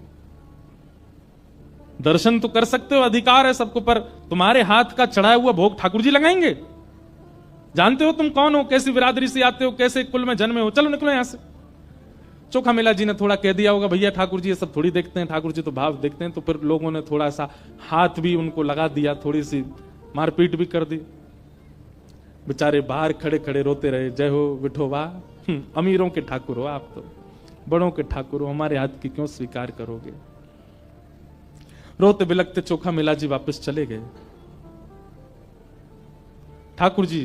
दर्शन तो कर सकते हो, अधिकार है सबको, पर तुम्हारे हाथ का चढ़ाया हुआ भोग ठाकुर जी लगाएंगे? जानते हो तुम कौन हो, कैसी बिरादरी से आते हो, कैसे कुल में जन्मे हो, चलो निकलो यहां से। चोखा मेला जी ने थोड़ा कह दिया होगा, भैया ठाकुर जी ये सब थोड़ी देखते हैं, ठाकुर जी तो भाव देखते हैं। तो फिर लोगों ने थोड़ा सा हाथ भी उनको लगा दिया, थोड़ी सी मारपीट भी कर दी। बेचारे बाहर खड़े खड़े रोते रहे, जय हो विठोबा, अमीरों के ठाकुर हो आप, तो बड़ों के ठाकुर हो, हमारे हाथ की क्यों स्वीकार करोगे। रोते बिलखते चोखा मेला जी वापस चले गए। ठाकुर जी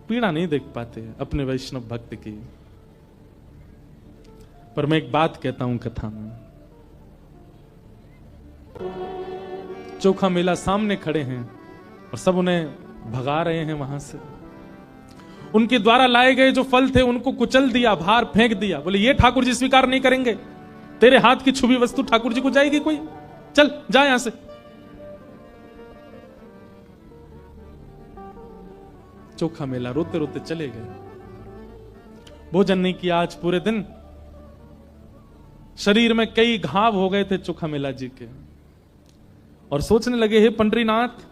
पीड़ा नहीं देख पाते अपने वैष्णव भक्त की। पर मैं एक बात कहता हूं कथा में, चोखा मेला सामने खड़े हैं और सब उन्हें भगा रहे हैं वहां से। उनके द्वारा लाए गए जो फल थे उनको कुचल दिया, बाहर फेंक दिया। बोले ये ठाकुर जी स्वीकार नहीं करेंगे, तेरे हाथ की छुपी वस्तु ठाकुर जी को जाएगी कोई, चल जा यहां से। चोखा मेला रोते रोते चले गए। भोजन नहीं किया आज पूरे दिन, शरीर में कई घाव हो गए थे चोखा मेला जी के, और सोचने लगे, हे पंडरीनाथ,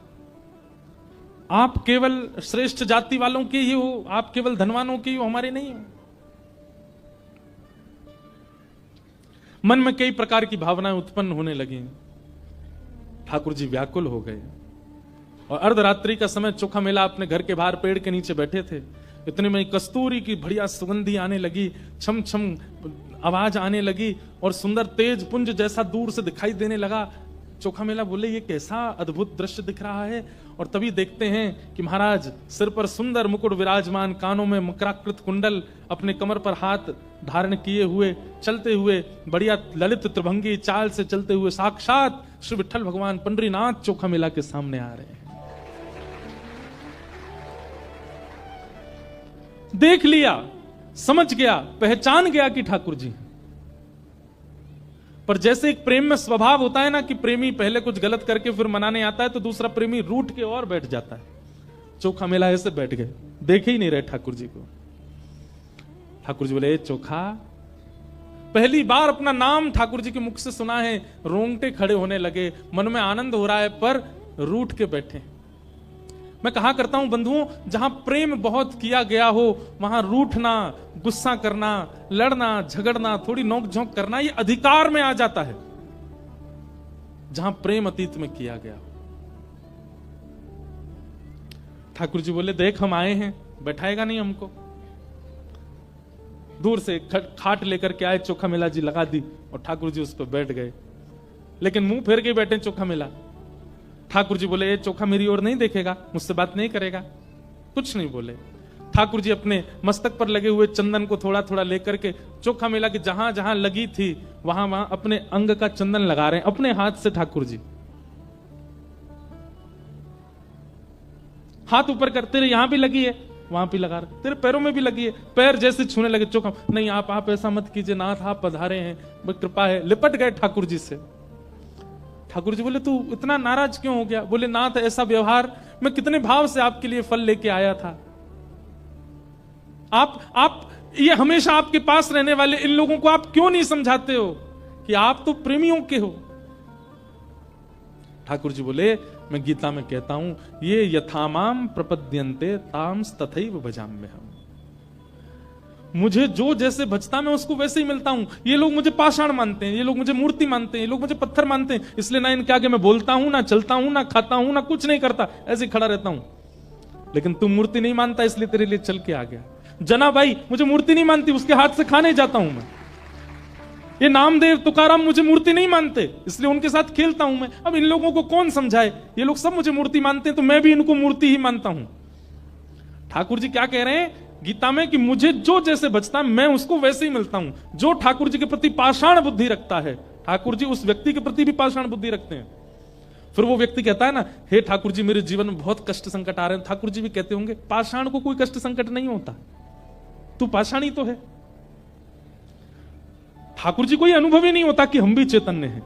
आप केवल श्रेष्ठ जाति वालों के ही हो, आप केवल धनवानों के ही हो, हमारे नहीं हो। मन में कई प्रकार की भावनाएं उत्पन्न होने लगी। ठाकुर जी व्याकुल हो गए और अर्धरात्रि का समय चोखा मेला अपने घर के बाहर पेड़ के नीचे बैठे थे। इतने में कस्तूरी की बढ़िया सुगंधी आने लगी, छम छम आवाज आने लगी और सुंदर तेज पुंज जैसा दूर से दिखाई देने लगा। चोखा मेला बोले, ये कैसा अद्भुत दृश्य दिख रहा है। और तभी देखते हैं कि महाराज सिर पर सुंदर मुकुट विराजमान, कानों में मकराकृत कुंडल, अपने कमर पर हाथ धारण किए हुए, चलते हुए बढ़िया ललित त्रिभंगी चाल से चलते हुए साक्षात श्री विठल भगवान पंडरीनाथ चोखा मेला के सामने आ रहे हैं। देख लिया, समझ गया, पहचान गया कि ठाकुर जी। पर जैसे एक प्रेम में स्वभाव होता है ना कि प्रेमी पहले कुछ गलत करके फिर मनाने आता है तो दूसरा प्रेमी रूठ के और बैठ जाता है। चोखा मेला ऐसे बैठ गए, देखे ही नहीं रहे ठाकुर जी को। ठाकुर जी बोले, "ए चोखा, पहली बार अपना नाम ठाकुर जी के मुख से सुना है, रोंगटे खड़े होने लगे, मन में आनंद हो रहा है, पर रूठ के बैठे। मैं कहा करता हूं बंधुओं, जहां प्रेम बहुत किया गया हो वहां रूठना, गुस्सा करना, लड़ना, झगड़ना, थोड़ी नोक झोंक करना, ये अधिकार में आ जाता है। जहां प्रेम अतीत में किया गया हो। ठाकुर जी बोले, देख हम आए हैं, बैठाएगा नहीं हमको? दूर से खाट लेकर के आए, चोखा मेला जी लगा दी और ठाकुर जी उस पर बैठ गए, लेकिन मुंह फेर के बैठे चोखा मेला। ठाकुर जी बोले, चोखा मेरी ओर नहीं देखेगा, मुझसे बात नहीं करेगा, कुछ नहीं बोले। ठाकुर जी अपने मस्तक पर लगे हुए चंदन को थोड़ा थोड़ा लेकर के चोखा मेला की जहां जहां लगी थी वहां वहां अपने अंग का चंदन लगा रहे हैं अपने हाथ से। ठाकुर जी हाथ ऊपर कर, तेरे यहां भी लगी है, वहां भी लगा रहे, तेरे पैरों में भी लगी है, पैर जैसे छूने लगे। चोखा, नहीं आप ऐसा मत कीजिए नाथ, आप पधारे हैं, कृपा है। लिपट गए ठाकुर जी से। ठाकुर जी बोले, तू इतना नाराज क्यों हो गया? बोले, नाथ ऐसा व्यवहार, मैं कितने भाव से आपके लिए फल लेके आया था। आप ये हमेशा आपके पास रहने वाले इन लोगों को आप क्यों नहीं समझाते हो कि आप तो प्रेमियों के हो? ठाकुर जी बोले, मैं गीता में कहता हूं, ये यथामाम प्रपद्यन्ते ताम्स तथैव भजाम्यहम्। मुझे जो जैसे भजता मैं उसको वैसे ही मिलता हूं। ये लोग मुझे पाषाण मानते हैं, ये लोग मुझे मूर्ति मानते हैं, ये लोग मुझे पत्थर मानते हैं, इसलिए ना इनके आगे मैं बोलता हूं, ना चलता हूं, ना खाता हूं, ना कुछ नहीं करता, ऐसे ही खड़ा रहता हूं। लेकिन तू मूर्ति नहीं मानता इसलिए तेरे लिए चल के आ गया। जना भाई मुझे मूर्ति नहीं मानती, उसके हाथ से खाने जाता हूं मैं। ये नामदेव तुकाराम मुझे मूर्ति नहीं मानते, इसलिए उनके साथ खेलता हूं मैं। अब इन लोगों को कौन समझाए? ये लोग सब मुझे मूर्ति मानते हैं, तो मैं भी इनको मूर्ति ही मानता हूं। ठाकुर जी क्या कह रहे हैं गीता में कि मुझे जो जैसे बचता है मैं उसको वैसे ही मिलता हूं। जो ठाकुर जी के प्रति पाषाण बुद्धि रखता है, ठाकुर जी उस व्यक्ति के प्रति भी पाषाण बुद्धि रखते हैं। फिर वो व्यक्ति कहता है ना, हे ठाकुर जी मेरे जीवन में बहुत कष्ट संकट आ रहे हैं, ठाकुर जी भी कहते होंगे, पाषाण को कोई कष्ट संकट नहीं होता, तू पाषाण ही तो है। ठाकुर जी को यह अनुभव ही नहीं होता कि हम भी चैतन्य हैं।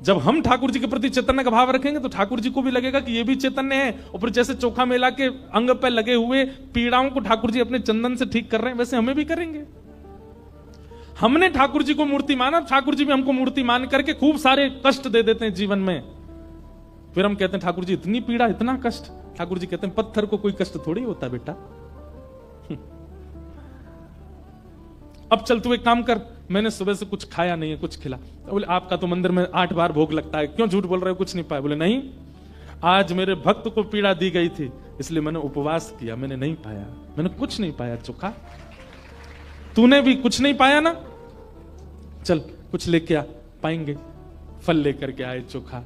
जब हम ठाकुर जी के प्रति चैतन्य का भाव रखेंगे तो ठाकुर जी को भी लगेगा कि ये भी चैतन्य है। और फिर जैसे चोखा मेला के अंग पर लगे हुए पीड़ाओं को ठाकुर जी अपने चंदन से ठीक कर रहे हैं, वैसे हमें भी करेंगे। हमने ठाकुर जी को मूर्ति माना, ठाकुर जी भी हमको मूर्ति मान करके खूब सारे कष्ट दे देते हैं जीवन में। फिर हम कहते हैं ठाकुर जी इतनी पीड़ा, इतना कष्ट। ठाकुर जी कहते हैं पत्थर को कोई कष्ट थोड़ी होता बेटा। अब चल तू एक काम कर, मैंने सुबह से कुछ खाया नहीं है, कुछ खिला। बोले आपका तो मंदिर में 8 बार भोग लगता है, क्यों झूठ बोल रहे हो, कुछ नहीं पाया? बोले नहीं, आज मेरे भक्त को पीड़ा दी गई थी इसलिए मैंने उपवास किया, मैंने नहीं पाया, मैंने कुछ नहीं पाया। चोखा तूने भी कुछ नहीं पाया ना, चल कुछ लेके आ, पाएंगे। फल लेकर के आए चोखा,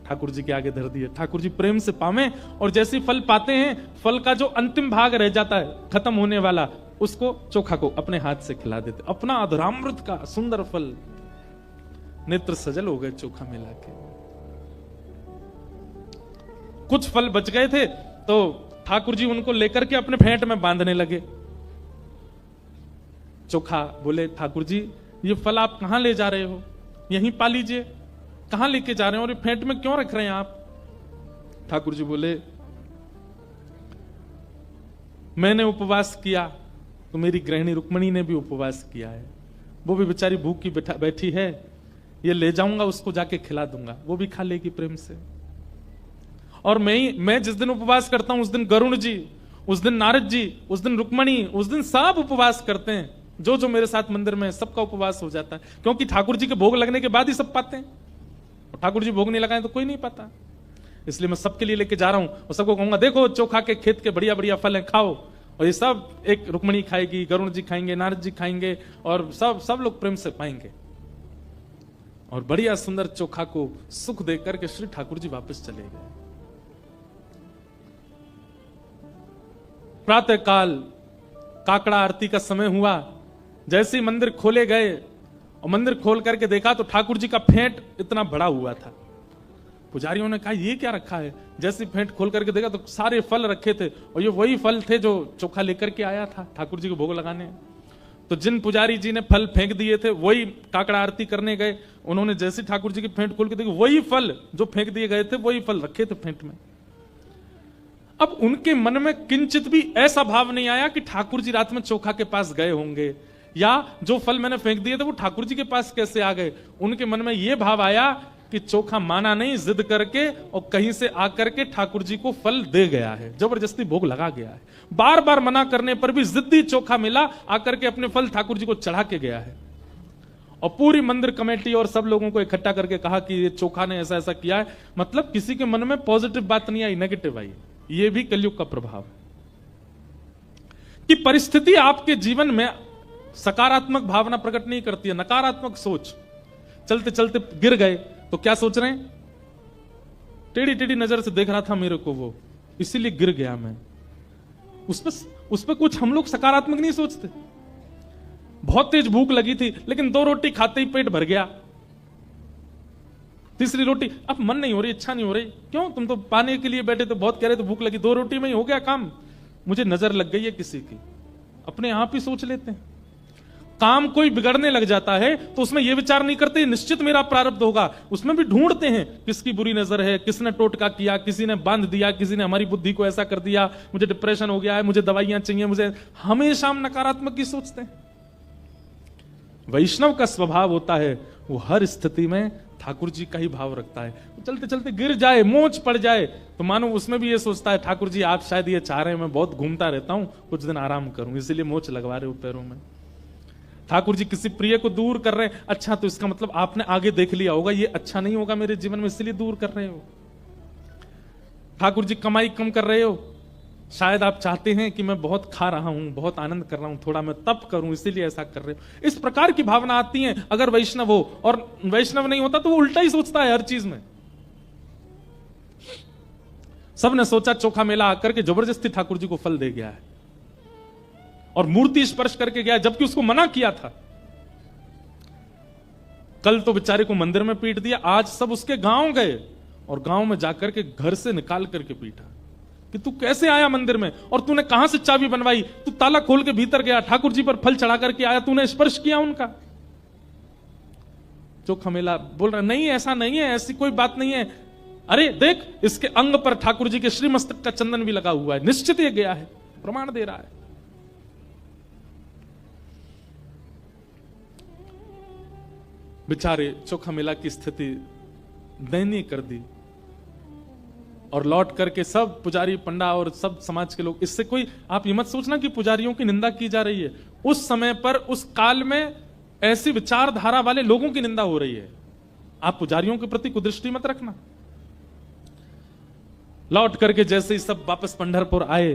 ठाकुर जी के आगे धर दिए। ठाकुर जी प्रेम से पावे, और जैसे फल पाते हैं, फल का जो अंतिम भाग रह जाता है खत्म होने वाला, उसको चोखा को अपने हाथ से खिला देते। अपना अधरामृत का सुंदर फल। नेत्र सजल हो गए चोखा मिला के। कुछ फल बच गए थे तो ठाकुर जी उनको लेकर के अपने फेंट में बांधने लगे। चोखा बोले, ठाकुर जी ये फल आप कहां ले जा रहे हो? यहीं पा लीजिए, कहां लेके जा रहे हो, और ये फेंट में क्यों रख रहे हैं आप? ठाकुर जी बोले, मैंने उपवास किया तो मेरी गृहिणी रुक्मणी ने भी उपवास किया है, वो भी बेचारी भूखी बैठी है, ये ले जाऊंगा उसको जाके खिला दूंगा, वो भी खा लेगी प्रेम से। और मैं जिस दिन उपवास करता हूं उस दिन गरुण जी, उस दिन नारद जी, उस दिन रुक्मणी, उस दिन सब उपवास करते हैं। जो जो मेरे साथ मंदिर में सबका उपवास हो जाता है, क्योंकि ठाकुर जी के भोग लगने के बाद ही सब पाते हैं। और ठाकुर जी भोग नहीं लगाए तो कोई नहीं पाता। इसलिए मैं सबके लिए लेके जा रहा हूं और सबको कहूंगा, देखो चोखा के खेत के बढ़िया बढ़िया फल हैं, खाओ। और ये सब एक रुक्मणी खाएगी, गरुण जी खाएंगे, नारद जी खाएंगे, और सब लोग प्रेम से पाएंगे। और बढ़िया सुंदर चोखा को सुख देकर के श्री ठाकुर जी वापस चले गए। प्रातः काल काकड़ा आरती का समय हुआ, जैसे ही मंदिर खोले गए और मंदिर खोल करके देखा तो ठाकुर जी का फेंट इतना बड़ा हुआ था। पुजारियों ने कहा ये क्या रखा है? जैसे फेंट खोल करके देखा तो सारे फल रखे थे, और ये वही फल थे जो चोखा लेकर के आया था ठाकुर जी को भोग लगाने। तो जिन पुजारी जी ने फल फेंक दिए थे वही काकड़ा आरती करने गए, उन्होंने जैसे ठाकुर जी की फेंट खोल के देखी, वही फल जो फेंक दिए गए थे वही फल रखे थे फेंट में। अब उनके मन में किंचित भी ऐसा भाव नहीं आया कि ठाकुर जी रात में चोखा के पास गए होंगे, या जो फल मैंने फेंक दिए थे वो ठाकुर जी के पास कैसे आ गए। उनके मन में यह भाव आया कि चोखा माना नहीं, जिद करके और कहीं से आकर के ठाकुर जी को फल दे गया है, जबरदस्ती भोग लगा गया है। बार बार मना करने पर भी जिद्दी चोखा मिला, आकर के अपने फल ठाकुर जी को चढ़ा के गया है। और पूरी मंदिर कमेटी और सब लोगों को इकट्ठा करके कहा कि ये चोखा ने ऐसा ऐसा किया है। मतलब किसी के मन में पॉजिटिव बात नहीं आई, नेगेटिव आई। ये भी कलयुग का प्रभाव है कि परिस्थिति आपके जीवन में सकारात्मक भावना प्रकट नहीं करती है, नकारात्मक सोच। चलते चलते गिर गए तो क्या सोच रहे हैं, टेढ़ी टेढ़ी नजर से देख रहा था मेरे को वो, इसीलिए गिर गया मैं। उस पर कुछ हम लोग सकारात्मक नहीं सोचते। बहुत तेज भूख लगी थी, लेकिन 2 रोटी खाते ही पेट भर गया। तीसरी रोटी अब मन नहीं हो रही, इच्छा नहीं हो रही। क्यों, तुम तो पाने के लिए बैठे थे, बहुत कह रहे थे भूख लगी, 2 रोटी में ही हो गया काम। मुझे नजर लग गई है किसी की, अपने आप ही सोच लेते हैं। काम कोई बिगड़ने लग जाता है तो उसमें यह विचार नहीं करते निश्चित मेरा प्रारब्ध होगा, उसमें भी ढूंढते हैं किसकी बुरी नजर है, किसने टोटका किया, किसी ने बांध दिया, किसी ने हमारी बुद्धि को ऐसा कर दिया, मुझे डिप्रेशन हो गया है, मुझे दवाइयां चाहिए, मुझे। हमेशा हम नकारात्मक ही सोचते हैं। वैष्णव का स्वभाव होता है वो हर स्थिति में ठाकुर जी का ही भाव रखता है। चलते चलते गिर जाए, मोच पड़ जाए तो मानो उसमें भी ये सोचता है ठाकुर जी आप शायद ये चाह रहे हैं मैं बहुत घूमता रहता हूं, कुछ दिन आराम करूं, इसीलिए मोच लगवा रहे हो पैरों में। ठाकुर जी किसी प्रिय को दूर कर रहे हैं, अच्छा तो इसका मतलब आपने आगे देख लिया होगा ये अच्छा नहीं होगा मेरे जीवन में, इसलिए दूर कर रहे हो। ठाकुर जी कमाई कम कर रहे हो, शायद आप चाहते हैं कि मैं बहुत खा रहा हूं, बहुत आनंद कर रहा हूं, थोड़ा मैं तप करूं, इसीलिए ऐसा कर रहे हो। इस प्रकार की भावना आती है अगर वैष्णव हो, और वैष्णव नहीं होता तो वो उल्टा ही सोचता है हर चीज में। सबने सोचा चोखा मेला आकर के जबरदस्ती ठाकुर जी को फल दे गया है और मूर्ति स्पर्श करके गया, जबकि उसको मना किया था। कल तो बेचारे को मंदिर में पीट दिया, आज सब उसके गांव गए और गांव में जाकर के घर से निकाल करके पीटा कि तू कैसे आया मंदिर में, और तूने कहां से चाबी बनवाई, तू ताला खोल के भीतर गया, ठाकुर जी पर फल चढ़ा करके आया, तूने स्पर्श किया उनका। चोखा मेला बोल रहा नहीं ऐसा नहीं है, ऐसी कोई बात नहीं है। अरे देख इसके अंग पर ठाकुर जी के श्रीमस्तक का चंदन भी लगा हुआ है, निश्चित ये गया है, प्रमाण दे रहा है। बेचारे चोखा मेला की स्थिति दयनीय कर दी और लौट करके सब पुजारी पंडा और सब समाज के लोग, इससे कोई आप ये मत सोचना कि पुजारियों की निंदा की जा रही है, उस समय पर उस काल में ऐसी विचारधारा वाले लोगों की निंदा हो रही है। आप पुजारियों के प्रति कुदृष्टि मत रखना। लौट करके जैसे ही सब वापस पंढरपुर आए,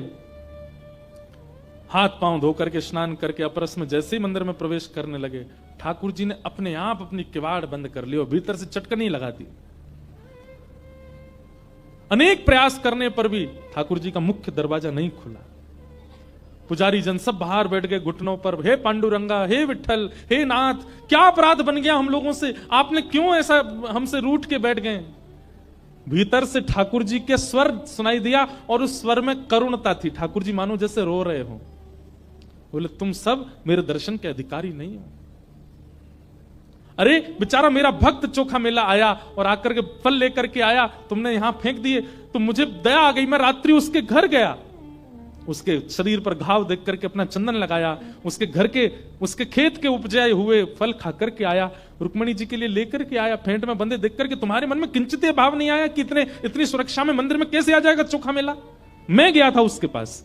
हाथ पांव धो करके स्नान करके अपरस में जैसे ही मंदिर में प्रवेश करने लगे, ठाकुर जी ने अपने आप अपनी किवाड़ बंद कर ली और भीतर से चटकनी लगा दी। अनेक प्रयास करने पर भी ठाकुर जी का मुख्य दरवाजा नहीं खुला। पुजारी जन सब बाहर बैठ गए घुटनों पर, हे पांडुरंगा, हे विठल, हे नाथ, क्या अपराध बन गया हम लोगों से, आपने क्यों ऐसा हमसे रूठ के बैठ गए। भीतर से ठाकुर जी के स्वर सुनाई दिया और उस स्वर में करुणता थी। ठाकुर जी मानो जैसे रो रहे हो, बोले तुम सब मेरे दर्शन के अधिकारी नहीं हो। अरे बेचारा मेरा भक्त चोखा मेला आया और आकर के फल लेकर के आया, तुमने यहां फेंक दिए, तो मुझे दया आ गई, मैं रात्रि उसके घर गया, उसके शरीर पर घाव देख करके अपना चंदन लगाया, उसके घर के उसके खेत के उपजाए हुए फल खा करके आया, रुक्मणी जी के लिए लेकर के आया, फेंट में बंधे देख करके तुम्हारे मन में किंचित भाव नहीं आया कि इतनी सुरक्षा में मंदिर में कैसे आ जाएगा चोखा मेला। मैं गया था उसके पास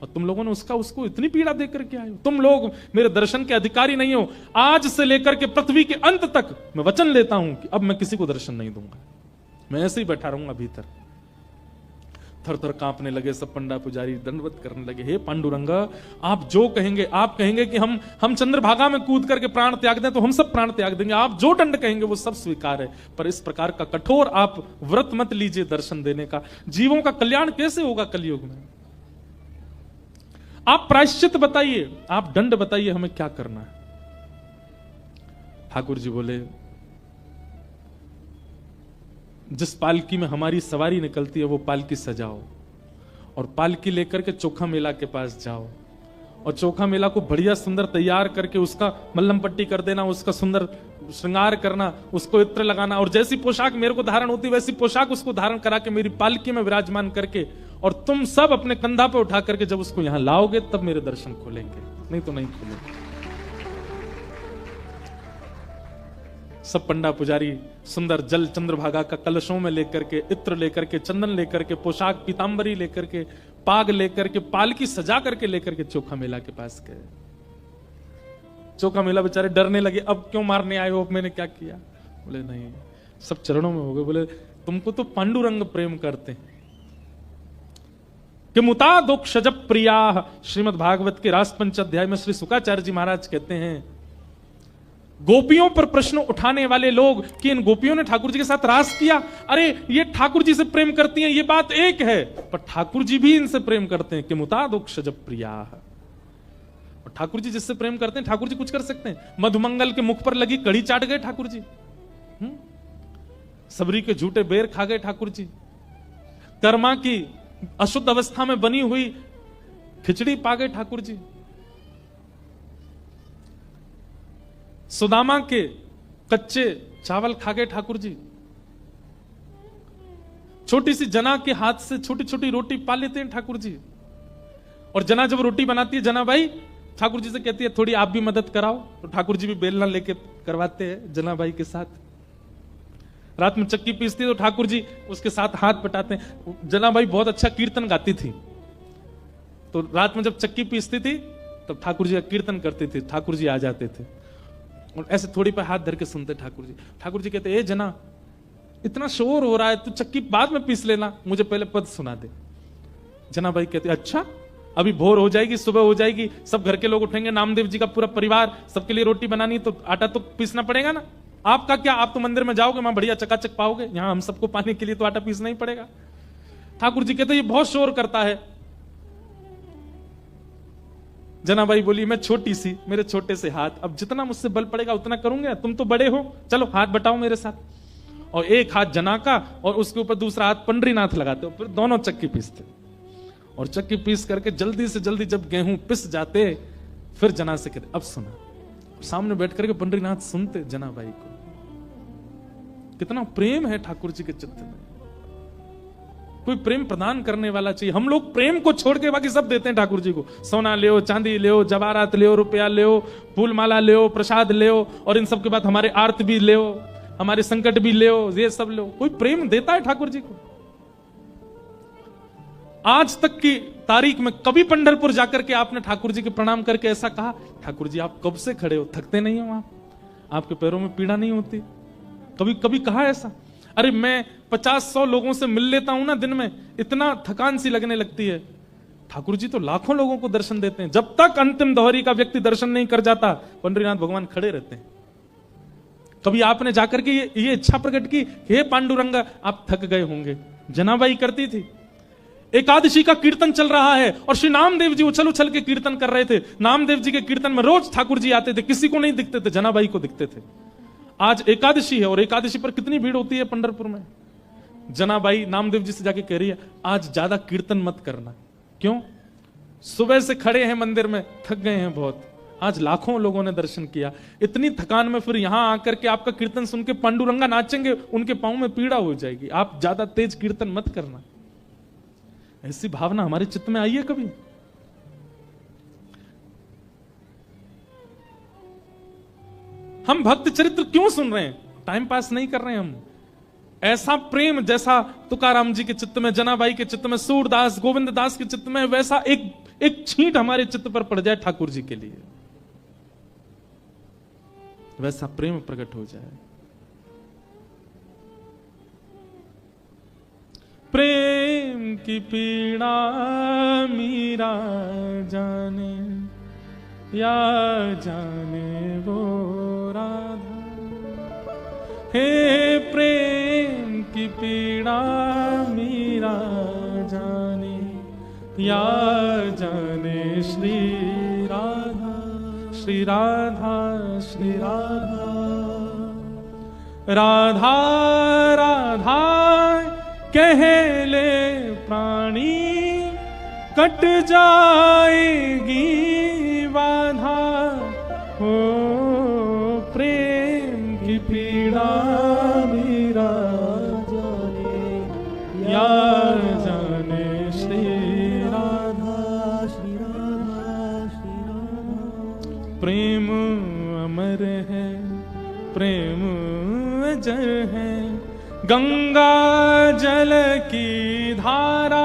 और तुम लोगों ने उसको इतनी पीड़ा देकर के आए हो। तुम लोग मेरे दर्शन के अधिकारी नहीं हो। आज से लेकर के पृथ्वी के अंत तक मैं वचन लेता हूं कि अब मैं किसी को दर्शन नहीं दूंगा, मैं ऐसे ही बैठा रहूंगा भीतर। थर थर कांपने लगे सब पंडा पुजारी, दंडवत करने लगे, हे पांडुरंगा आप जो कहेंगे, आप कहेंगे कि हम चंद्रभागा में कूद करके प्राण त्याग दें तो हम सब प्राण त्याग देंगे, आप जो दंड कहेंगे वो सब स्वीकार है, पर इस प्रकार का कठोर आप व्रत मत लीजिए दर्शन देने का। जीवों का कल्याण कैसे होगा कलयुग में। आप प्रायश्चित बताइए, आप दंड बताइए, हमें क्या करना है। ठाकुर जी बोले जिस पालकी में हमारी सवारी निकलती है वो पालकी सजाओ और पालकी लेकर के चोखा मेला के पास जाओ और चोखा मेला को बढ़िया सुंदर तैयार करके उसका मल्लम पट्टी कर देना, उसका सुंदर श्रृंगार करना, उसको इत्र लगाना और जैसी पोशाक मेरे को धारण होती वैसी पोशाक उसको धारण करा के मेरी पालकी में विराजमान करके और तुम सब अपने कंधा पे उठा करके जब उसको यहां लाओगे तब मेरे दर्शन खुलेंगे, नहीं तो नहीं खुलेंगे। सब पंडा पुजारी सुंदर जल चंद्रभागा का कलशों में लेकर के, इत्र लेकर के, चंदन लेकर के, पोशाक पीतांबरी लेकर के, पाग लेकर के, पालकी सजा करके लेकर के चोखा मेला के पास गए। चोखा मेला बेचारे डरने लगे, अब क्यों मारने आए हो, अब मैंने क्या किया? बोले नहीं, सब चरणों में हो गए। बोले तुमको तो पांडुरंग प्रेम करते हैं। कि मुतादोक्षज प्रिया, श्रीमद् भागवत के रास पंच अध्याय में श्री शुकाचार्य जी महाराज कहते हैं, गोपियों पर प्रश्न उठाने वाले लोग कि इन गोपियों ने ठाकुर जी के साथ रास किया, अरे ये ठाकुर जी से प्रेम करती हैं, ये बात एक है, पर ठाकुर जी भी इनसे प्रेम करते हैं। कि मुतादोक्षज प्रिया, और ठाकुर जी जिससे प्रेम करते हैं ठाकुर जी कुछ कर सकते हैं? मधुमंगल के मुख पर लगी कड़ी चाट गए ठाकुर जी, सबरी के झूठे बेर खा गए ठाकुर जी, कर्मा की अशुद्ध अवस्था में बनी हुई खिचड़ी पा गए ठाकुर जी, सुदामा के कच्चे चावल खा गए ठाकुर जी, छोटी सी जना के हाथ से छोटी छोटी रोटी पा लेते हैं ठाकुर जी। और जना जब रोटी बनाती है, जना भाई ठाकुर जी से कहती है थोड़ी आप भी मदद कराओ, तो ठाकुर जी भी बेलना लेके करवाते हैं जना भाई के साथ। रात में चक्की पीसती है तो ठाकुर जी उसके साथ हाथ बटाते हैं। जना भाई बहुत अच्छा कीर्तन गाती थी, तो रात में जब चक्की पीसती थी तब ठाकुर जी का कीर्तन करती थी, ठाकुर जी आ जाते थे और ऐसे थोड़ी पे हाथ धर के सुनते ठाकुर जी। ठाकुर जी कहते, ए जना इतना शोर हो रहा है, तू चक्की बाद में पीस लेना, मुझे पहले पद सुना दे। जना भाई कहते, अच्छा अभी भोर हो जाएगी, सुबह हो जाएगी, सब घर के लोग उठेंगे, नामदेव जी का पूरा परिवार, सबके लिए रोटी बनानी, तो आटा तो पीसना पड़ेगा ना। आपका क्या, आप तो मंदिर में जाओगे, वहां बढ़िया चकाचक पाओगे, यहां हम सबको पाने के लिए तो आटा पीसना ही पड़ेगा। ठाकुर जी कहते, ये बहुत शोर करता है। जनाबाई बोली, मैं छोटी सी, मेरे छोटे से हाथ, अब जितना मुझसे बल पड़ेगा उतना करूंगा, तुम तो बड़े हो, चलो हाथ बटाओ मेरे साथ। और एक हाथ जना का और उसके ऊपर दूसरा हाथ पंडरीनाथ लगाते हो, फिर दोनों चक्की पीसते। और चक्की पीस करके जल्दी से जल्दी जब गेहूं पिस जाते, फिर जना से कहते, अब सुना। सामने बैठ करके पंडरीनाथ सुनते जनाबाई को। कितना प्रेम है ठाकुर जी के चित्त में। कोई प्रेम प्रदान करने वाला चाहिए। हम लोग प्रेम को छोड़ के बाकी सब देते हैं ठाकुर जी को। सोना ले, चांदी ले, जवाहरात ले, रुपया ले, फूल माला ले, प्रसाद ले, और इन सब के बाद हमारे आर्त भी ले, हमारे संकट भी ले, ये सब ले। कोई प्रेम देता है ठाकुर जी को? आज तक की तारीख में कभी पंढरपुर जाकर के आपने ठाकुर जी के प्रणाम करके ऐसा कहा, ठाकुर जी आप कब से खड़े हो, थकते नहीं हो आप, आपके पैरों में पीड़ा नहीं होती? कभी कभी कहा ऐसा? अरे मैं 50-100 लोगों से मिल लेता हूं ना दिन में, इतना थकान सी लगने लगती है। ठाकुर जी तो लाखों लोगों को दर्शन देते हैं। जब तक अंतिम दोहरी का व्यक्ति दर्शन नहीं कर जाता, पंडरीनाथ भगवान खड़े रहते हैं। कभी आपने जाकर के ये इच्छा प्रकट की, हे पांडुरंग आप थक गए होंगे? जनाबाई करती थी। एकादशी का कीर्तन चल रहा है और श्री नामदेव जी उछल उछल के कीर्तन कर रहे थे। नामदेव जी के कीर्तन में रोज ठाकुर जी आते थे, किसी को नहीं दिखते थे, जनाबाई को दिखते थे। आज एकादशी है और एकादशी पर कितनी भीड़ होती है पंढरपुर में। जनाबाई नामदेव जी से जाके कह रही है, आज ज्यादा कीर्तन मत करना। क्यों? सुबह से खड़े हैं मंदिर में, थक गए हैं बहुत। आज लाखों लोगों ने दर्शन किया, इतनी थकान में फिर यहां आकर के आपका कीर्तन सुन के पांडुरंगा नाचेंगे, उनके पांव में पीड़ा हो जाएगी। आप ज्यादा तेज कीर्तन मत करना। ऐसी भावना हमारे चित्त में आई है कभी? हम भक्त चरित्र क्यों सुन रहे हैं? टाइम पास नहीं कर रहे हैं हम। ऐसा प्रेम जैसा तुकाराम जी के चित्त में, जनाबाई के चित्त में, सूरदास गोविंद दास के चित्त में, वैसा एक छींट हमारे चित्त पर पड़ जाए ठाकुर जी के लिए, वैसा प्रेम प्रकट हो जाए। प्रेम की पीड़ा मीरा जाने, या जाने वो राधा। हे प्रेम की पीड़ा मीरा जाने, या जाने श्री राधा, श्री राधा, श्री राधा। राधा राधा कह ले प्राणी, कट जाएगी बाधा। हो प्रेम की पीड़ा मीरा जाने, या जाने श्री प्रेम अमर है, प्रेम अजर है, गंगा जल की धारा,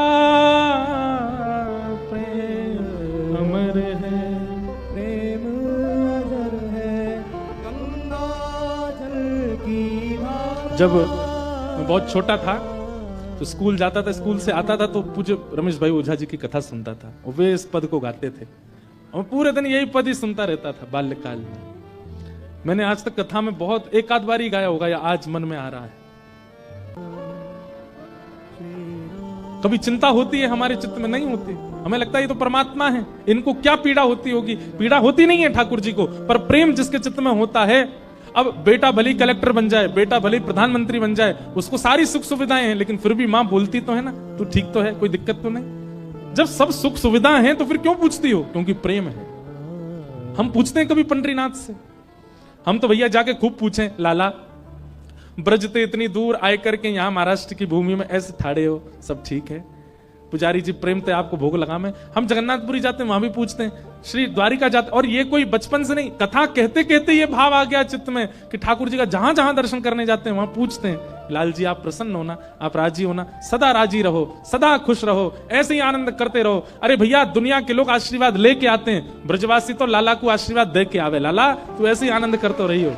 प्रेम अमर है, प्रेम अजर है, गंगा जल की धारा। जब मैं बहुत छोटा था तो स्कूल जाता था, स्कूल से आता था तो पूज्य रमेश भाई ओझा जी की कथा सुनता था, और वे इस पद को गाते थे और पूरे दिन यही पद ही सुनता रहता था बाल्यकाल में। मैंने आज तक कथा में बहुत एक आध बार ही गाया होगा, या आज मन में आ रहा है। कभी चिंता होती है हमारे चित्त में? नहीं होती। हमें लगता है ये तो परमात्मा है, इनको क्या पीड़ा होती होगी। पीड़ा होती नहीं है ठाकुर जी को, पर प्रेम जिसके चित्त में होता है। अब बेटा भले कलेक्टर बन जाए, बेटा भले प्रधानमंत्री बन जाए, उसको सारी सुख सुविधाएं हैं, लेकिन फिर भी मां बोलती तो है ना, तू ठीक तो है, कोई दिक्कत तो नहीं। जब सब सुख सुविधाएं हैं तो फिर क्यों पूछती हो? क्योंकि प्रेम है। हम पूछते हैं कभी पंडरीनाथ से? हम तो भैया जाके खूब पूछें, लाला ब्रज ते इतनी दूर आए करके यहाँ महाराष्ट्र की भूमि में ऐसे ठाड़े हो, सब ठीक है? पुजारी जी प्रेम ते आपको भोग लगा में। हम जगन्नाथपुरी जाते हैं, वहां भी पूछते हैं, श्री द्वारिका जाते, और ये कोई बचपन से नहीं, कथा कहते कहते ये भाव आ गया चित्त में कि ठाकुर जी का जहां जहां दर्शन करने जाते हैं वहां पूछते हैं, लाल जी आप प्रसन्न होना, आप राजी होना, सदा राजी रहो, सदा खुश रहो, ऐसे ही आनंद करते रहो। अरे भैया दुनिया के लोग आशीर्वाद लेके आते हैं, ब्रजवासी तो लाला को आशीर्वाद दे के आवे, लाला तू ऐसे ही आनंद करते रही हो।